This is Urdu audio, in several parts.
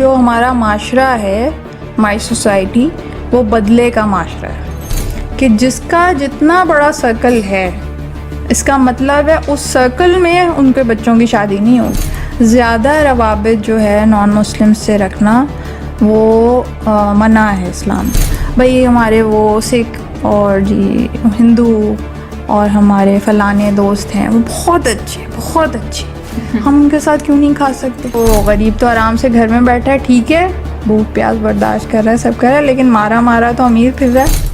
جو ہمارا معاشرہ ہے، ہماری سوسائٹی، وہ بدلے کا معاشرہ ہے کہ جس کا جتنا بڑا سرکل ہے، اس کا مطلب ہے اس سرکل میں ان کے بچوں کی شادی نہیں ہوگی. زیادہ روابط جو ہے نان مسلم سے رکھنا وہ منع ہے اسلام. بھئی ہمارے وہ سکھ اور جی ہندو اور ہمارے فلانے دوست ہیں، وہ بہت اچھے ہم ان کے ساتھ کیوں نہیں کھا سکتے؟ وہ غریب تو آرام سے گھر میں بیٹھا ہے، ٹھیک ہے، بھوک پیاس برداشت کر رہا ہے، سب کر رہا ہے، لیکن مارا تو امیر پھر رہا ہے.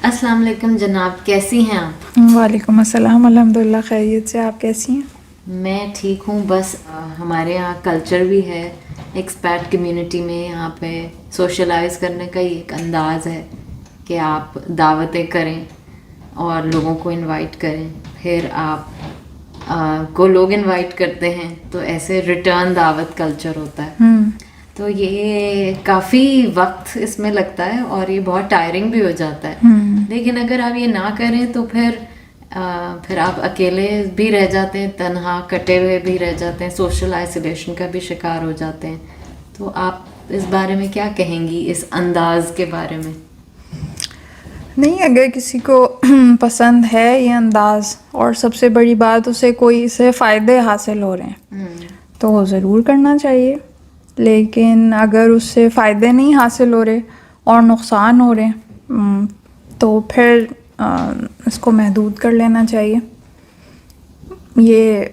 السلام علیکم جناب، کیسی ہیں آپ؟ وعلیکم السلام، الحمدللہ خیریت سے. آپ کیسی ہیں؟ میں ٹھیک ہوں. بس ہمارے یہاں کلچر بھی ہے ایکسپیٹ کمیونٹی میں، یہاں پہ سوشلائز کرنے کا ہی ایک انداز ہے کہ آپ دعوتیں کریں اور لوگوں کو انوائٹ کریں، پھر آپ کو لوگ انوائٹ کرتے ہیں، تو ایسے ریٹرن دعوت کلچر ہوتا ہے. تو یہ کافی وقت اس میں لگتا ہے اور یہ بہت ٹائرنگ بھی ہو جاتا ہے. لیکن اگر آپ یہ نہ کریں تو پھر آپ اکیلے بھی رہ جاتے ہیں، تنہا کٹے ہوئے بھی رہ جاتے ہیں، سوشل آئسولیشن کا بھی شکار ہو جاتے ہیں. تو آپ اس بارے میں کیا کہیں گی، اس انداز کے بارے میں؟ نہیں، اگر کسی کو پسند ہے یہ انداز اور سب سے بڑی بات اسے کوئی سے فائدے حاصل ہو رہے ہیں تو وہ ضرور کرنا چاہیے. لیکن اگر اس سے فائدے نہیں حاصل ہو رہے اور نقصان ہو رہے تو پھر اس کو محدود کر لینا چاہیے. یہ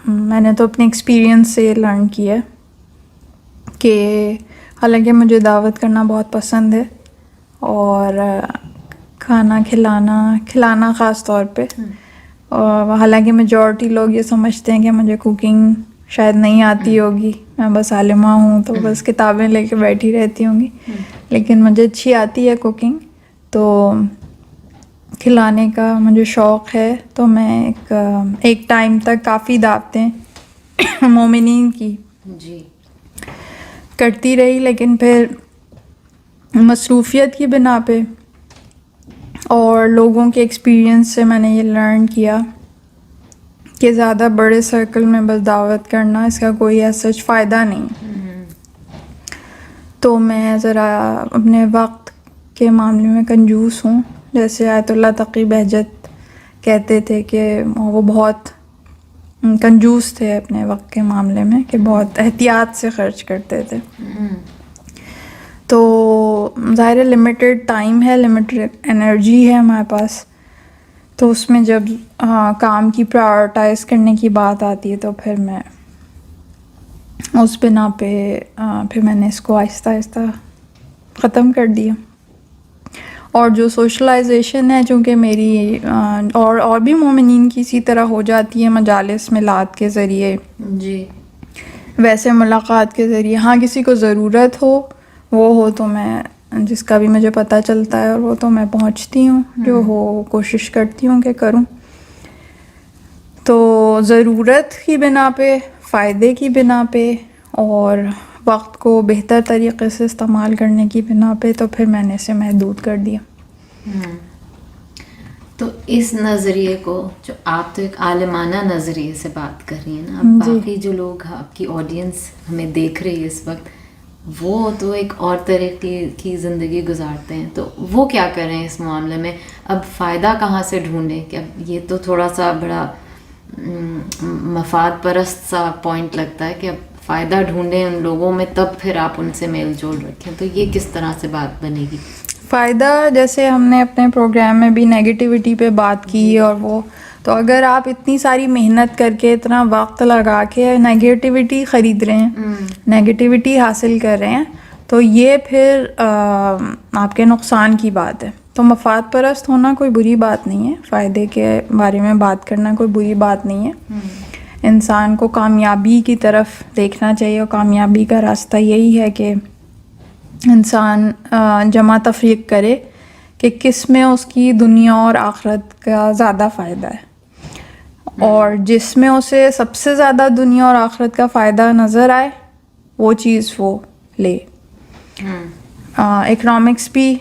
میں نے تو اپنے ایکسپیرینس سے لرن کیا کہ حالانکہ مجھے دعوت کرنا بہت پسند ہے اور کھانا کھلانا خاص طور پہ، اور حالانکہ میجورٹی لوگ یہ سمجھتے ہیں کہ مجھے کوکنگ شاید نہیں آتی ہوگی، میں بس عالمہ ہوں تو بس کتابیں لے کے بیٹھی رہتی ہوں گی، لیکن مجھے اچھی آتی ہے کوکنگ. تو کھلانے کا مجھے شوق ہے. تو میں ایک ٹائم تک کافی دعوتیں مومنین کی جی کرتی رہی، لیکن پھر مصروفیت کی بنا پہ اور لوگوں کے ایکسپیرینس سے میں نے یہ لرن کیا کہ زیادہ بڑے سرکل میں بس دعوت کرنا، اس کا کوئی ایسا فائدہ نہیں. تو میں ذرا اپنے وقت کے معاملے میں کنجوس ہوں. جیسے آیت اللہ تقی بہجت کہتے تھے کہ وہ بہت کنجوس تھے اپنے وقت کے معاملے میں، کہ بہت احتیاط سے خرچ کرتے تھے. تو ظاہر لمیٹڈ ٹائم ہے، لمیٹڈ انرجی ہے ہمارے پاس، تو اس میں جب کام کی پرائورٹائز کرنے کی بات آتی ہے تو پھر میں اس بنا پہ پھر میں نے اس کو آہستہ آہستہ ختم کر دیا. اور جو سوشلائزیشن ہے، چونکہ میری اور بھی مومنین کی اسی طرح ہو جاتی ہے مجالس میلاد کے ذریعے، جی ویسے ملاقات کے ذریعے، ہاں کسی کو ضرورت ہو وہ ہو تو میں جس کا بھی مجھے پتہ چلتا ہے وہ تو میں پہنچتی ہوں، جو ہو کوشش کرتی ہوں کہ کروں. تو ضرورت کی بنا پہ، فائدے کی بنا پہ اور وقت کو بہتر طریقے سے استعمال کرنے کی بنا پہ تو پھر میں نے اسے محدود کر دیا. تو اس نظریے کو، جو آپ تو ایک عالمانہ نظریے سے بات کر رہی ہیں نا، اب باقی جو لوگ آپ کی آڈینس ہمیں دیکھ رہی ہے اس وقت، وہ تو ایک اور طریقے کی زندگی گزارتے ہیں، تو وہ کیا کریں اس معاملے میں؟ اب فائدہ کہاں سے ڈھونڈیں؟ کہ اب یہ تو تھوڑا سا بڑا مفاد پرست سا پوائنٹ لگتا ہے کہ اب فائدہ ڈھونڈیں ان لوگوں میں، تب پھر آپ ان سے میل جول رکھیں. تو یہ کس طرح سے بات بنے گی؟ فائدہ، جیسے ہم نے اپنے پروگرام میں بھی نیگیٹیوٹی پہ بات کی، اور وہ تو اگر آپ اتنی ساری محنت کر کے اتنا وقت لگا کے نیگیٹیوٹی خرید رہے ہیں، نیگیٹیوٹی حاصل کر رہے ہیں، تو یہ پھر آپ کے نقصان کی بات ہے. تو مفاد پرست ہونا کوئی بری بات نہیں ہے، فائدے کے بارے میں بات کرنا کوئی بری بات نہیں ہے. انسان کو کامیابی کی طرف دیکھنا چاہیے، اور کامیابی کا راستہ یہی ہے کہ انسان جمع تفریق کرے کہ کس میں اس کی دنیا اور آخرت کا زیادہ فائدہ ہے، اور جس میں اسے سب سے زیادہ دنیا اور آخرت کا فائدہ نظر آئے وہ چیز وہ لے. اکنامکس بھی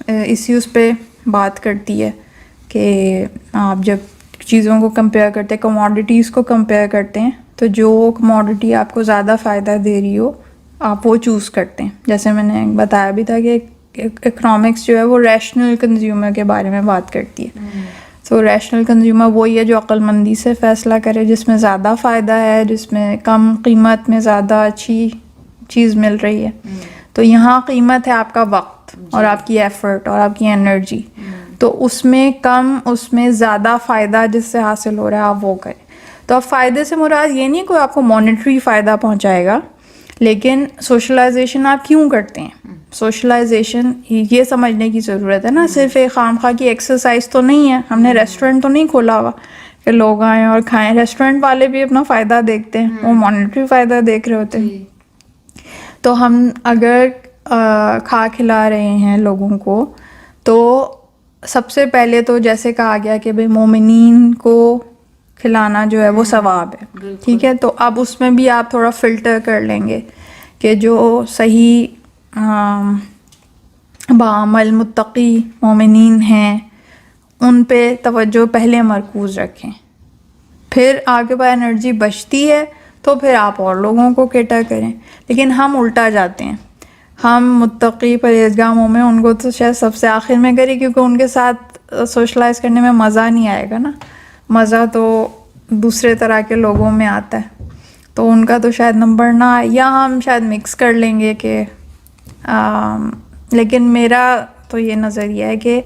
اسی اس پہ بات کرتی ہے کہ آپ جب چیزوں کو کمپیئر کرتے ہیں, کموڈیٹیز کو کمپیئر کرتے ہیں, تو جو کموڈیٹی آپ کو زیادہ فائدہ دے رہی ہو آپ وہ چوز کرتے ہیں. جیسے میں نے بتایا بھی تھا کہ اکنامکس جو ہے وہ ریشنل کنزیومر کے بارے میں بات کرتی ہے. تو ریشنل کنزیومر وہی ہے جو عقل مندی سے فیصلہ کرے, جس میں زیادہ فائدہ ہے, جس میں کم قیمت میں زیادہ اچھی چیز مل رہی ہے. تو یہاں قیمت ہے آپ کا وقت اور آپ کی ایفرٹ اور آپ کی انرجی, تو اس میں کم, اس میں زیادہ فائدہ جس سے حاصل ہو رہا ہے آپ وہ کریں. تو اب فائدے سے مراد یہ نہیں کوئی آپ کو مانیٹری فائدہ پہنچائے گا, لیکن سوشلائزیشن آپ کیوں کرتے ہیں, سوشلائزیشن یہ سمجھنے کی ضرورت ہے نا. صرف ایک خام خواہ کی ایکسرسائز تو نہیں ہے, ہم نے ریسٹورینٹ تو نہیں کھولا ہوا کہ لوگ آئیں اور کھائیں. ریسٹورینٹ والے بھی اپنا فائدہ دیکھتے ہیں, وہ مانیٹری فائدہ دیکھ رہے ہوتے ہیں. تو ہم اگر کھا کھلا رہے ہیں لوگوں کو, تو سب سے پہلے تو جیسے کہا گیا کہ بھئی مومنین کو کھلانا جو ہے وہ ثواب ہے, ٹھیک ہے. تو اب اس میں بھی آپ تھوڑا فلٹر کر لیں گے کہ جو صحیح بعمل متقی مومنین ہیں ان پہ توجہ پہلے مرکوز رکھیں. پھر آپ کے پاس انرجی بچتی ہے تو پھر آپ اور لوگوں کو کیٹر کریں. لیکن ہم الٹا جاتے ہیں, ہم متقی پرہیزگار مومن ان کو تو شاید سب سے آخر میں کریں, کیونکہ ان کے ساتھ سوشلائز کرنے میں مزہ نہیں آئے گا نا. مزہ تو دوسرے طرح کے لوگوں میں آتا ہے, تو ان کا تو شاید نمبر نہ آئے, یا ہم شاید مکس کر لیں گے کہ لیکن میرا تو یہ نظریہ ہے کہ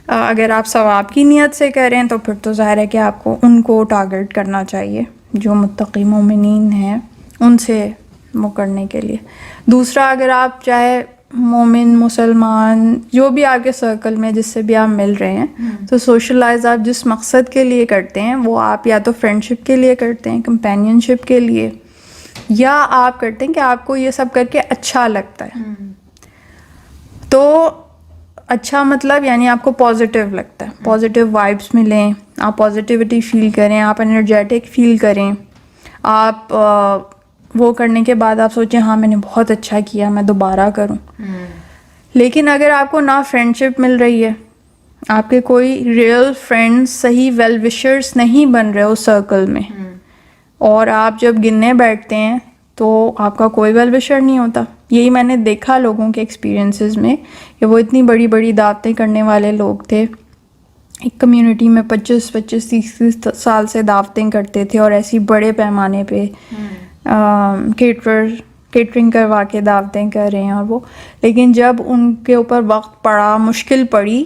اگر آپ ثواب کی نیت سے کریں تو پھر تو ظاہر ہے کہ آپ کو ان کو ٹارگٹ کرنا چاہیے جو متقی مومنین ہیں, ان سے وہ کرنے کے لیے. دوسرا, اگر آپ چاہے مومن مسلمان جو بھی آپ کے سرکل میں جس سے بھی آپ مل رہے ہیں, تو سوشلائز آپ جس مقصد کے لیے کرتے ہیں وہ آپ یا تو فرینڈ شپ کے لیے کرتے ہیں, کمپینین شپ کے لیے, یا آپ کرتے ہیں کہ آپ کو یہ سب کر کے اچھا لگتا ہے. تو اچھا مطلب یعنی آپ کو پازیٹیو لگتا ہے, پازیٹیو وائبس ملیں, آپ پازیٹیوٹی فیل کریں, آپ انرجیٹک فیل کریں. آپ وہ کرنے کے بعد آپ سوچیں ہاں میں نے بہت اچھا کیا, میں دوبارہ کروں. لیکن اگر آپ کو نہ فرینڈ شپ مل رہی ہے, آپ کے کوئی ریئل فرینڈز, صحیح ویل وشرز نہیں بن رہے اس سرکل میں, اور آپ جب گننے بیٹھتے ہیں تو آپ کا کوئی ویل وشر نہیں ہوتا. یہی میں نے دیکھا لوگوں کے ایکسپیرینسز میں کہ وہ اتنی بڑی بڑی دعوتیں کرنے والے لوگ تھے, ایک کمیونٹی میں 25-30 سال سے دعوتیں کرتے تھے, اور ایسی بڑے پیمانے پہ کیٹرنگ کروا کے دعوتیں کر رہے ہیں, اور وہ, لیکن جب ان کے اوپر وقت پڑا, مشکل پڑی,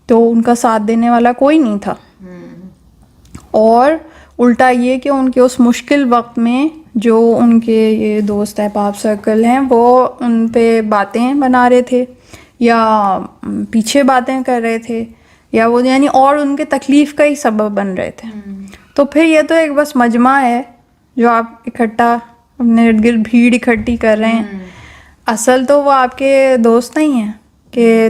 تو ان کا ساتھ دینے والا کوئی نہیں تھا. اور الٹا یہ کہ ان کے اس مشکل وقت میں جو ان کے یہ دوست احباب سرکل ہیں وہ ان پہ باتیں بنا رہے تھے, یا پیچھے باتیں کر رہے تھے, یا وہ یعنی اور ان کے تکلیف کا ہی سبب بن رہے تھے. تو پھر یہ تو ایک بس مجمع ہے جو آپ اکٹھا اپنے ارد گرد بھیڑ اکٹھی کر رہے ہیں. اصل تو وہ آپ کے دوست نہیں ہیں کہ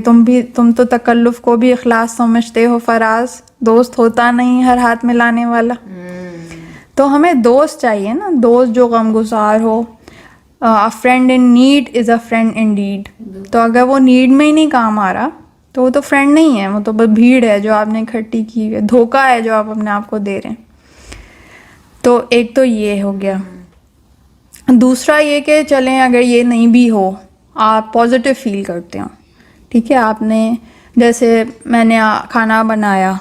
تم تو تکلف کو بھی اخلاص سمجھتے ہو فراز, دوست ہوتا نہیں ہر ہاتھ میں لانے والا. تو ہمیں دوست چاہیے نا, دوست جو غم گسار ہو. A friend in need is a friend indeed. تو اگر وہ نیڈ میں ہی نہیں کام آ رہا تو وہ تو فرینڈ نہیں ہے, وہ تو بس بھیڑ ہے جو آپ نے اکٹھی کی ہے, دھوکہ ہے جو آپ اپنے آپ کو دے رہے ہیں. تو ایک تو یہ ہو گیا. دوسرا یہ کہ چلیں اگر یہ نہیں بھی ہو, آپ پازیٹیو فیل کرتے ہو, ٹھیک ہے, آپ نے جیسے میں نے کھانا بنایا,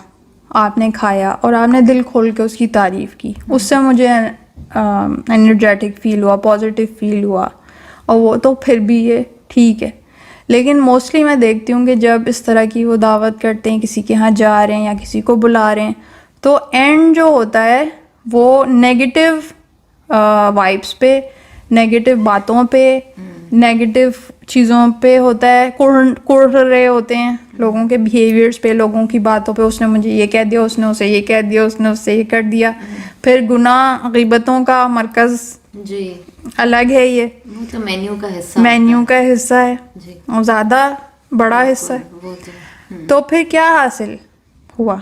آپ نے کھایا اور آپ نے دل کھول کے اس کی تعریف کی, اس سے مجھے انرجیٹک فیل ہوا, پازیٹیو فیل ہوا, اور وہ تو پھر بھی یہ ٹھیک ہے. لیکن موسٹلی میں دیکھتی ہوں کہ جب اس طرح کی وہ دعوت کرتے ہیں, کسی کے ہاں جا رہے ہیں یا کسی کو بلا رہے ہیں, تو اینڈ جو ہوتا ہے وہ نیگیٹو وائبس پہ, نیگیٹو باتوں پہ, نیگیٹو چیزوں پہ ہوتا ہے. کڑ رہے ہوتے ہیں لوگوں کے بیہیویئرس پہ, لوگوں کی باتوں پہ, اس نے مجھے یہ کہہ دیا, اس نے اسے یہ کہہ دیا, اس نے اس سے یہ کر دیا. پھر گناہ غیبتوں کا مرکز جی الگ ہے, یہ وہ تو مینیو کا حصہ ہے, اور زیادہ بڑا حصہ ہے. تو پھر کیا حاصل ہوا؟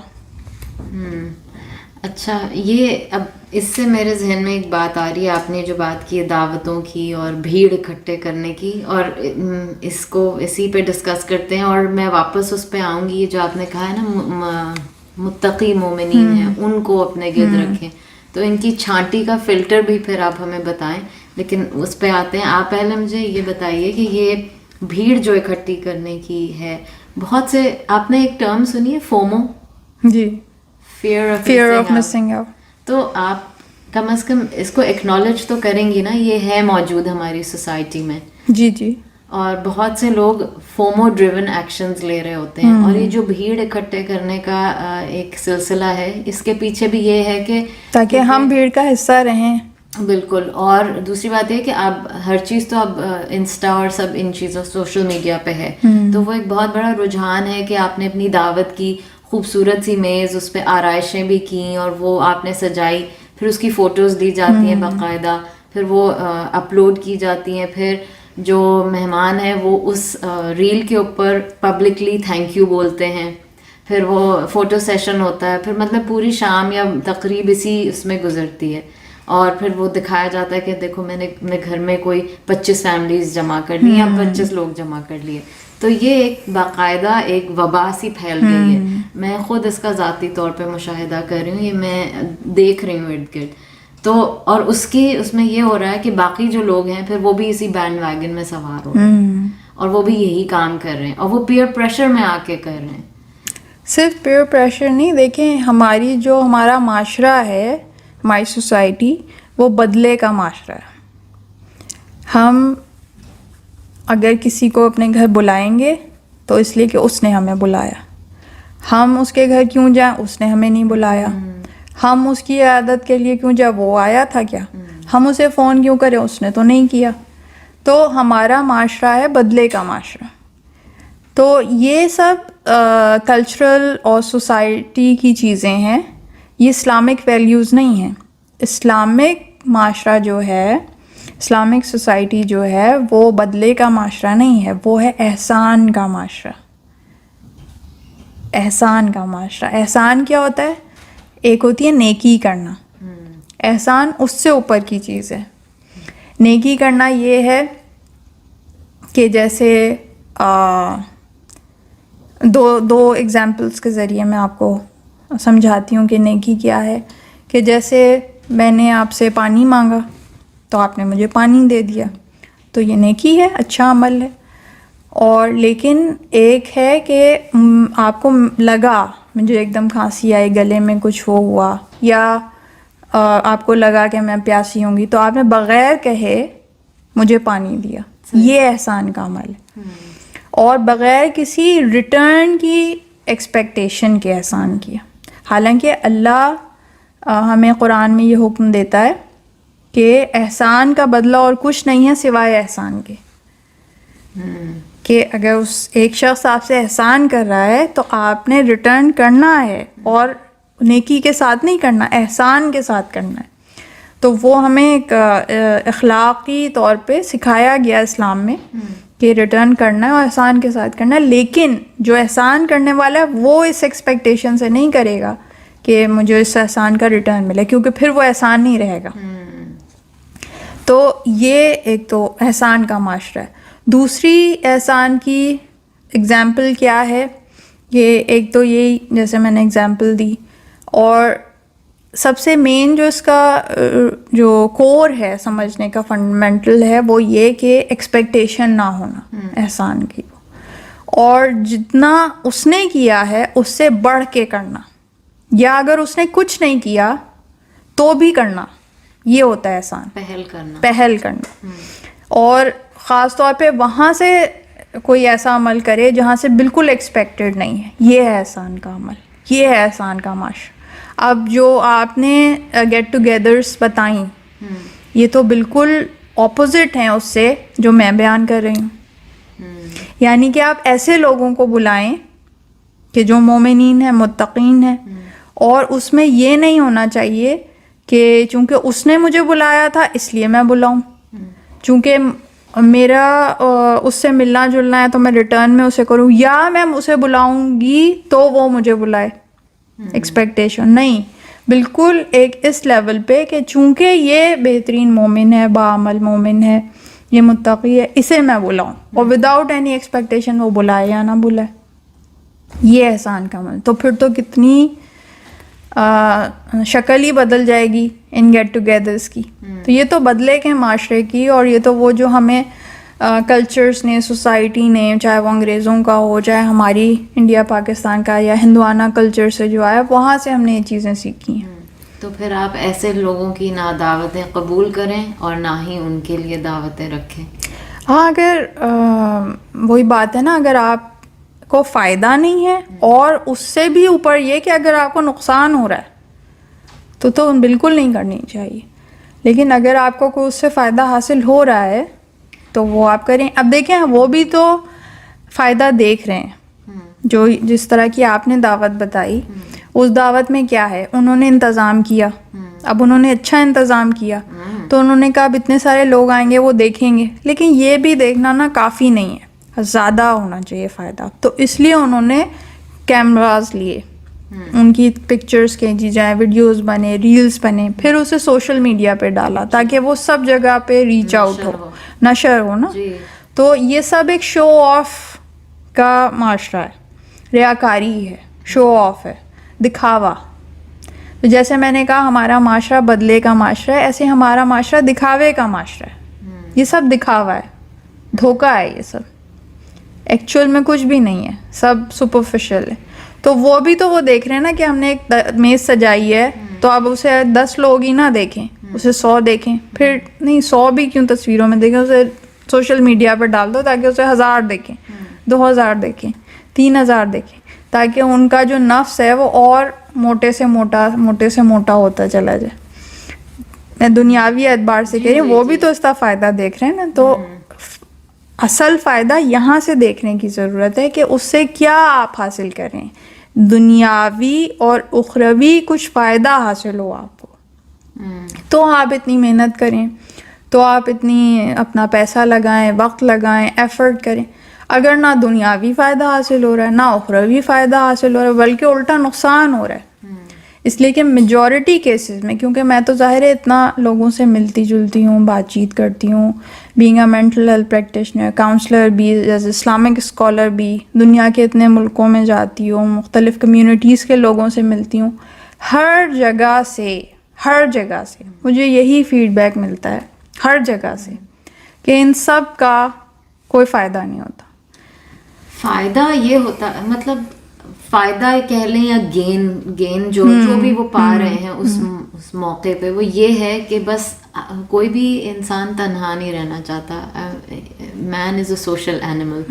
اچھا, یہ اب اس سے میرے ذہن میں ایک بات آ رہی ہے، آپ نے جو بات کی ہے دعوتوں کی اور بھیڑ اکٹھے کرنے کی، اور اس کو اسی پہ ڈسکس کرتے ہیں، اور میں واپس اس پہ آؤں گی. یہ جو آپ نے کہا ہے نا متقی مومنین ہیں ان کو اپنے گرد رکھیں، تو ان کی چھانٹی کا فلٹر بھی پھر آپ ہمیں بتائیں. لیکن اس پہ آتے ہیں. آپ پہلے مجھے یہ بتائیے کہ یہ بھیڑ جو اکٹھی کرنے کی ہے، بہت سے آپ نے ایک ٹرم سنی ہے فومو؟ جی، فیئر آف مسنگ آؤٹ. تو آپ کم از کم اس کو ایکنالج تو کریں گی نا، یہ ہے موجود ہماری سوسائٹی میں. جی جی. اور بہت سے لوگ فومو ڈریون ایکشنز لے رہے ہوتے ہیں، اور یہ جو بھیڑ اکٹھے کرنے کا ایک سلسلہ ہے، اس کے پیچھے بھی یہ ہے کہ تاکہ ہم بھیڑ کا حصہ رہیں. بالکل. اور دوسری بات یہ کہ اب ہر چیز تو اب انسٹا اور سب ان چیزوں سوشل میڈیا پہ ہے، تو وہ ایک بہت بڑا رجحان ہے کہ آپ نے اپنی دعوت کی، خوبصورت سی میز، اس پہ آرائشیں بھی کیں اور وہ آپ نے سجائی، پھر اس کی فوٹوز لی جاتی ہیں باقاعدہ، پھر وہ اپلوڈ کی جاتی ہیں، پھر جو مہمان ہیں وہ اس ریل کے اوپر پبلکلی تھینک یو بولتے ہیں، پھر وہ فوٹو سیشن ہوتا ہے، پھر مطلب پوری شام یا تقریب اسی اس میں گزرتی ہے. اور پھر وہ دکھایا جاتا ہے کہ دیکھو میں نے اپنے گھر میں کوئی 25 فیملیز جمع کر لی یا 25 لوگ جمع کر لیے. تو یہ ایک باقاعدہ ایک وبا سی پھیل گئی ہے. میں خود اس کا ذاتی طور پہ مشاہدہ کر رہی ہوں، یہ میں دیکھ رہی ہوں ارد گرد. تو اور اس میں یہ ہو رہا ہے کہ باقی جو لوگ ہیں پھر وہ بھی اسی بینڈ ویگن میں سوار ہو رہے ہیں، اور وہ بھی یہی کام کر رہے ہیں، اور وہ پیئر پریشر میں آ کے کر رہے ہیں. صرف پیئر پریشر نہیں، دیکھیں ہمارا معاشرہ ہے، ہماری سوسائٹی وہ بدلے کا معاشرہ ہے. ہم اگر کسی کو اپنے گھر بلائیں گے تو اس لیے کہ اس نے ہمیں بلایا. ہم اس کے گھر کیوں جائیں؟ اس نے ہمیں نہیں بلایا. ہم اس کی عیادت کے لیے کیوں جائیں؟ وہ آیا تھا کیا؟ ہم اسے فون کیوں کریں؟ اس نے تو نہیں کیا. تو ہمارا معاشرہ ہے بدلے کا معاشرہ. تو یہ سب کلچرل اور سوسائٹی کی چیزیں ہیں، یہ اسلامک ویلیوز نہیں ہیں. اسلامک معاشرہ جو ہے، اسلامک سوسائٹی جو ہے وہ بدلے کا معاشرہ نہیں ہے، وہ ہے احسان کا معاشرہ. احسان کا معاشرہ. احسان کیا ہوتا ہے؟ ایک ہوتی ہے نیکی کرنا، احسان اس سے اوپر کی چیز ہے. نیکی کرنا یہ ہے کہ جیسے دو ایگزامپلس کے ذریعے میں آپ کو سمجھاتی ہوں کہ نیکی کیا ہے. کہ جیسے میں نے آپ سے پانی مانگا تو آپ نے مجھے پانی دے دیا، تو یہ نیکی ہے، اچھا عمل ہے. اور لیکن ایک ہے کہ آپ کو لگا مجھے ایک دم کھانسی آئی، گلے میں کچھ ہوا، یا آپ کو لگا کہ میں پیاسی ہوں گی، تو آپ نے بغیر کہے مجھے پانی دیا، یہ احسان کا عمل ہے. اور بغیر کسی ریٹرن کی ایکسپیکٹیشن کے احسان کیا. حالانکہ اللہ ہمیں قرآن میں یہ حکم دیتا ہے کہ احسان کا بدلہ اور کچھ نہیں ہے سوائے احسان کے. کہ اگر اس ایک شخص آپ سے احسان کر رہا ہے تو آپ نے ریٹرن کرنا ہے، اور نیکی کے ساتھ نہیں کرنا، احسان کے ساتھ کرنا ہے. تو وہ ہمیں ایک اخلاقی طور پہ سکھایا گیا اسلام میں کہ ریٹرن کرنا ہے اور احسان کے ساتھ کرنا ہے. لیکن جو احسان کرنے والا ہے وہ اس ایکسپیکٹیشن سے نہیں کرے گا کہ مجھے اس احسان کا ریٹرن ملے، کیونکہ پھر وہ احسان نہیں رہے گا. تو یہ ایک تو احسان کا معاشرہ ہے. دوسری احسان کی اگزامپل کیا ہے؟ یہ ایک تو یہی جیسے میں نے اگزامپل دی، اور سب سے مین جو اس کا جو کور ہے سمجھنے کا فنڈامنٹل ہے وہ یہ کہ ایکسپیکٹیشن نہ ہونا احسان کی، اور جتنا اس نے کیا ہے اس سے بڑھ کے کرنا، یا اگر اس نے کچھ نہیں کیا تو بھی کرنا، یہ ہوتا ہے احسان. پہل کرنا. اور خاص طور پہ وہاں سے کوئی ایسا عمل کرے جہاں سے بالکل ایکسپیکٹڈ نہیں ہے، یہ ہے احسان کا عمل، یہ ہے احسان کا معاشرہ. اب جو آپ نے گیٹ ٹوگیدرس بتائیں، یہ تو بالکل اپوزٹ ہیں اس سے جو میں بیان کر رہی ہوں. یعنی کہ آپ ایسے لوگوں کو بلائیں کہ جو مومنین ہیں، متقین ہیں، اور اس میں یہ نہیں ہونا چاہیے کہ چونکہ اس نے مجھے بلایا تھا اس لیے میں بلاؤں، چونکہ میرا اس سے ملنا جلنا ہے تو میں ریٹرن میں اسے کروں، یا میں اسے بلاؤں گی تو وہ مجھے بلائے. ایکسپیکٹیشن نہیں، بالکل ایک اس لیول پہ کہ چونکہ یہ بہترین مومن ہے، باعمل مومن ہے، یہ متقی ہے، اسے میں بلاؤں اور وداؤٹ اینی ایکسپیکٹیشن وہ بلائے یا نہ بلائے، یہ احسان کا عمل، تو پھر تو کتنی شکل ہی بدل جائے گی ان گیٹ ٹوگیدرس کی. تو یہ تو بدلے کے معاشرے کی، اور یہ تو وہ جو ہمیں کلچرس نے، سوسائٹی نے، چاہے وہ انگریزوں کا ہو، چاہے ہماری انڈیا پاکستان کا یا ہندوانہ کلچر سے جو آیا، وہاں سے ہم نے یہ چیزیں سیکھی ہیں. تو پھر آپ ایسے لوگوں کی نہ دعوتیں قبول کریں اور نہ ہی ان کے لیے دعوتیں رکھیں. ہاں، اگر وہی بات ہے نا، اگر آپ کو فائدہ نہیں ہے اور اس سے بھی اوپر یہ کہ اگر آپ کو نقصان ہو رہا ہے تو بالکل نہیں کرنی چاہیے. لیکن اگر آپ کو کوئی اس سے فائدہ حاصل ہو رہا ہے تو وہ آپ کریں. اب دیکھیں وہ بھی تو فائدہ دیکھ رہے ہیں، جو جس طرح کی آپ نے دعوت بتائی، اس دعوت میں کیا ہے، انہوں نے انتظام کیا. اب انہوں نے اچھا انتظام کیا تو انہوں نے کہا اب اتنے سارے لوگ آئیں گے، وہ دیکھیں گے. لیکن یہ بھی دیکھنا نا کافی نہیں ہے، زیادہ ہونا چاہیے فائدہ. تو اس لیے انہوں نے کیمراز لیے، ان کی پکچرز کھینچی جائیں، ویڈیوز بنے، ریلز بنے، پھر اسے سوشل میڈیا پہ ڈالا تاکہ وہ سب جگہ پہ ریچ آؤٹ ہو، نشر ہو نا. تو یہ سب ایک شو آف کا معاشرہ ہے، ریاکاری ہے، شو آف ہے، دکھاوا. تو جیسے میں نے کہا ہمارا معاشرہ بدلے کا معاشرہ ہے، ایسے ہمارا معاشرہ دکھاوے کا معاشرہ ہے. یہ سب دکھاوا ہے، دھوکہ ہے، یہ سب ایکچوئل میں کچھ بھی نہیں ہے، سب سپرفیشل ہے. تو وہ بھی تو وہ دیکھ رہے ہیں نا کہ ہم نے ایک میز سجائی ہے تو اب اسے 10 لوگ ہی نہ دیکھیں، اسے 100 دیکھیں، پھر نہیں 100 بھی کیوں تصویروں میں دیکھیں، اسے سوشل میڈیا پہ ڈال دو تاکہ اسے 1000 دیکھیں، 2000 دیکھیں، 3000 دیکھیں، تاکہ ان کا جو نفس ہے وہ اور موٹے سے موٹا ہوتا چلا جائے. میں دنیاوی اعتبار سے کہہ رہی ہوں، وہ بھی تو اس کا فائدہ دیکھ رہے ہیں نا. تو اصل فائدہ یہاں سے دیکھنے کی ضرورت ہے کہ اس سے کیا آپ حاصل کریں، دنیاوی اور اخروی کچھ فائدہ حاصل ہو آپ کو. تو آپ اتنی محنت کریں، تو آپ اتنی اپنا پیسہ لگائیں، وقت لگائیں، ایفرٹ کریں. اگر نہ دنیاوی فائدہ حاصل ہو رہا ہے، نہ اخروی فائدہ حاصل ہو رہا ہے، بلکہ الٹا نقصان ہو رہا ہے. اس لیے کہ میجورٹی کیسز میں، کیونکہ میں تو ظاہر ہے اتنا لوگوں سے ملتی جلتی ہوں، بات چیت کرتی ہوں، being a mental health practitioner, counsellor بھی، ایز اسلامک اسکالر بھی، دنیا کے اتنے ملکوں میں جاتی ہوں، مختلف کمیونٹیز کے لوگوں سے ملتی ہوں. ہر جگہ سے مجھے یہی فیڈ بیک ملتا ہے، ہر جگہ سے، کہ ان سب کا کوئی فائدہ نہیں ہوتا. فائدہ یہ ہوتا، مطلب فائدہ کہہ لیں یا گین جو بھی وہ پا رہے ہیں اس موقع پہ، وہ یہ ہے کہ بس کوئی بھی انسان تنہا نہیں رہنا چاہتا. مین از اے سوشل اینیمل،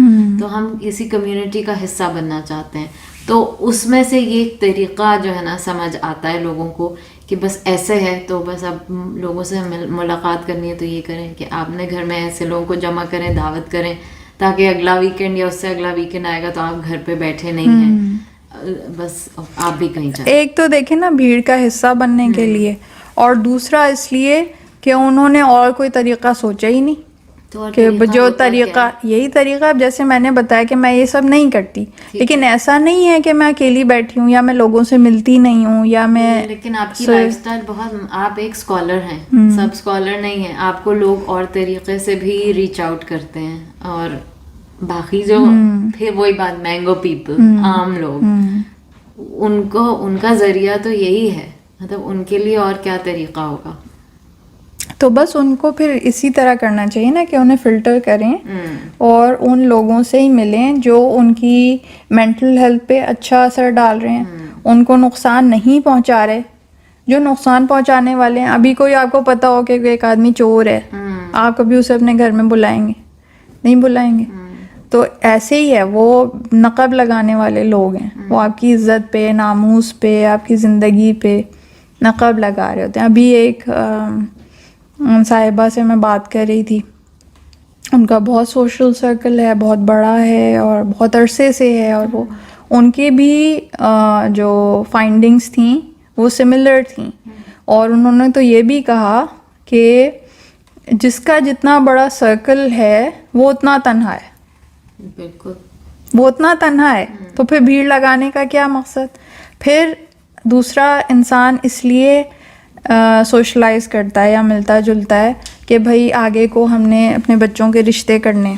تو ہم کسی کمیونٹی کا حصہ بننا چاہتے ہیں. تو اس میں سے یہ طریقہ جو ہے نا سمجھ آتا ہے لوگوں کو کہ بس ایسے ہے، تو بس اب لوگوں سے ملاقات کرنی ہے تو یہ کریں کہ آپ نے گھر میں ایسے لوگوں کو جمع کریں، دعوت کریں، تاکہ اگلا ویکینڈ یا اس سے اگلا ویکینڈ آئے گا تو آپ گھر پہ بیٹھے نہیں ہیں، بس آپ بھی کہیں جائیں. ایک تو دیکھیں نا بھیڑ کا حصہ بننے کے لیے، اور دوسرا اس لیے کہ انہوں نے اور کوئی طریقہ سوچا ہی نہیں کہ جو طریقہ، یہی طریقہ. اب جیسے میں نے بتایا کہ میں یہ سب نہیں کرتی، لیکن ایسا نہیں ہے کہ میں اکیلی بیٹھی ہوں یا میں لوگوں سے ملتی نہیں ہوں یا میں، لیکن آپ کی لائف اسٹائل بہت، آپ ایک اسکالر ہیں، سب اسکالر نہیں ہیں، آپ کو لوگ اور طریقے سے بھی ریچ آؤٹ کرتے ہیں. اور باقی جو پھر وہی بات، مینگو پیپل، عام لوگ، ان کا ذریعہ تو یہی ہے، مطلب ان کے لیے اور کیا طریقہ ہوگا. تو بس ان کو پھر اسی طرح کرنا چاہیے نا کہ انہیں فلٹر کریں اور ان لوگوں سے ہی ملیں جو ان کی مینٹل ہیلتھ پہ اچھا اثر ڈال رہے ہیں، ان کو نقصان نہیں پہنچا رہے. جو نقصان پہنچانے والے ہیں، ابھی کوئی آپ کو پتا ہو کہ ایک آدمی چور ہے، آپ کبھی اسے اپنے گھر میں بلائیں گے؟ نہیں بلائیں گے. تو ایسے ہی ہے، وہ نقب لگانے والے لوگ ہیں، وہ آپ کی عزت پہ، ناموس پہ، آپ کی زندگی پہ نقب لگا رہے ہوتے ہیں. ابھی ایک صاحبہ سے میں بات کر رہی تھی، ان کا بہت سوشل سرکل ہے، بہت بڑا ہے اور بہت عرصے سے ہے، اور وہ ان کے بھی جو فائنڈنگز تھیں وہ سملر تھیں. اور انہوں نے تو یہ بھی کہا کہ جس کا جتنا بڑا سرکل ہے وہ اتنا تنہا ہے. بالکل، وہ اتنا تنہا ہے، تو پھر بھیڑ لگانے کا کیا مقصد؟ پھر دوسرا انسان اس لیے سوشلائز کرتا ہے یا ملتا جلتا ہے کہ بھائی آگے کو ہم نے اپنے بچوں کے رشتے کرنے،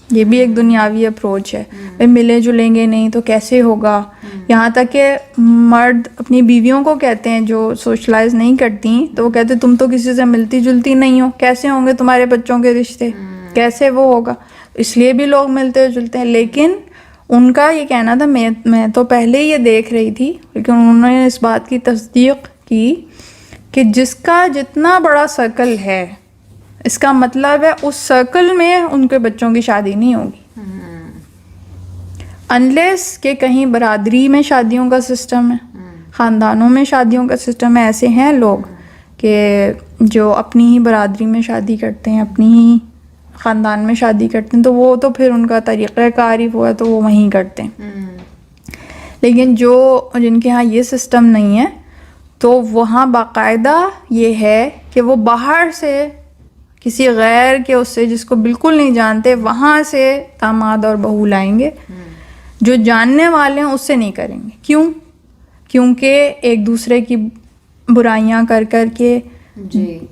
یہ بھی ایک دنیاوی اپروچ ہے. بھائی ملے جلیں گے نہیں تو کیسے ہوگا. یہاں تک کہ مرد اپنی بیویوں کو کہتے ہیں جو سوشلائز نہیں کرتی، تو وہ کہتے تم تو کسی سے ملتی جلتی نہیں ہو، کیسے ہوں گے تمہارے بچوں کے رشتے، کیسے وہ ہوگا. اس لیے بھی لوگ ملتے جلتے ہیں. لیکن ان کا یہ کہنا تھا، میں تو پہلے یہ دیکھ رہی تھی، لیکن انہوں نے اس بات کی تصدیق کی کہ جس کا جتنا بڑا سرکل ہے، اس کا مطلب ہے اس سرکل میں ان کے بچوں کی شادی نہیں ہوگی، انلیس کہ کہیں برادری میں شادیوں کا سسٹم ہے، خاندانوں میں شادیوں کا سسٹم ہے. ایسے ہیں لوگ کہ جو اپنی ہی برادری میں شادی کرتے ہیں، اپنی ہی خاندان میں شادی کرتے ہیں، تو وہ تو پھر ان کا طریقہ کار ہی ہوا تو وہ وہیں کرتے ہیں. لیکن جن کے ہاں یہ سسٹم نہیں ہے، تو وہاں باقاعدہ یہ ہے کہ وہ باہر سے کسی غیر کے، اس سے جس کو بالکل نہیں جانتے، وہاں سے داماد اور بہو لائیں گے. جو جاننے والے ہیں اس سے نہیں کریں گے. کیوں؟ کیونکہ ایک دوسرے کی برائیاں کر کر کے،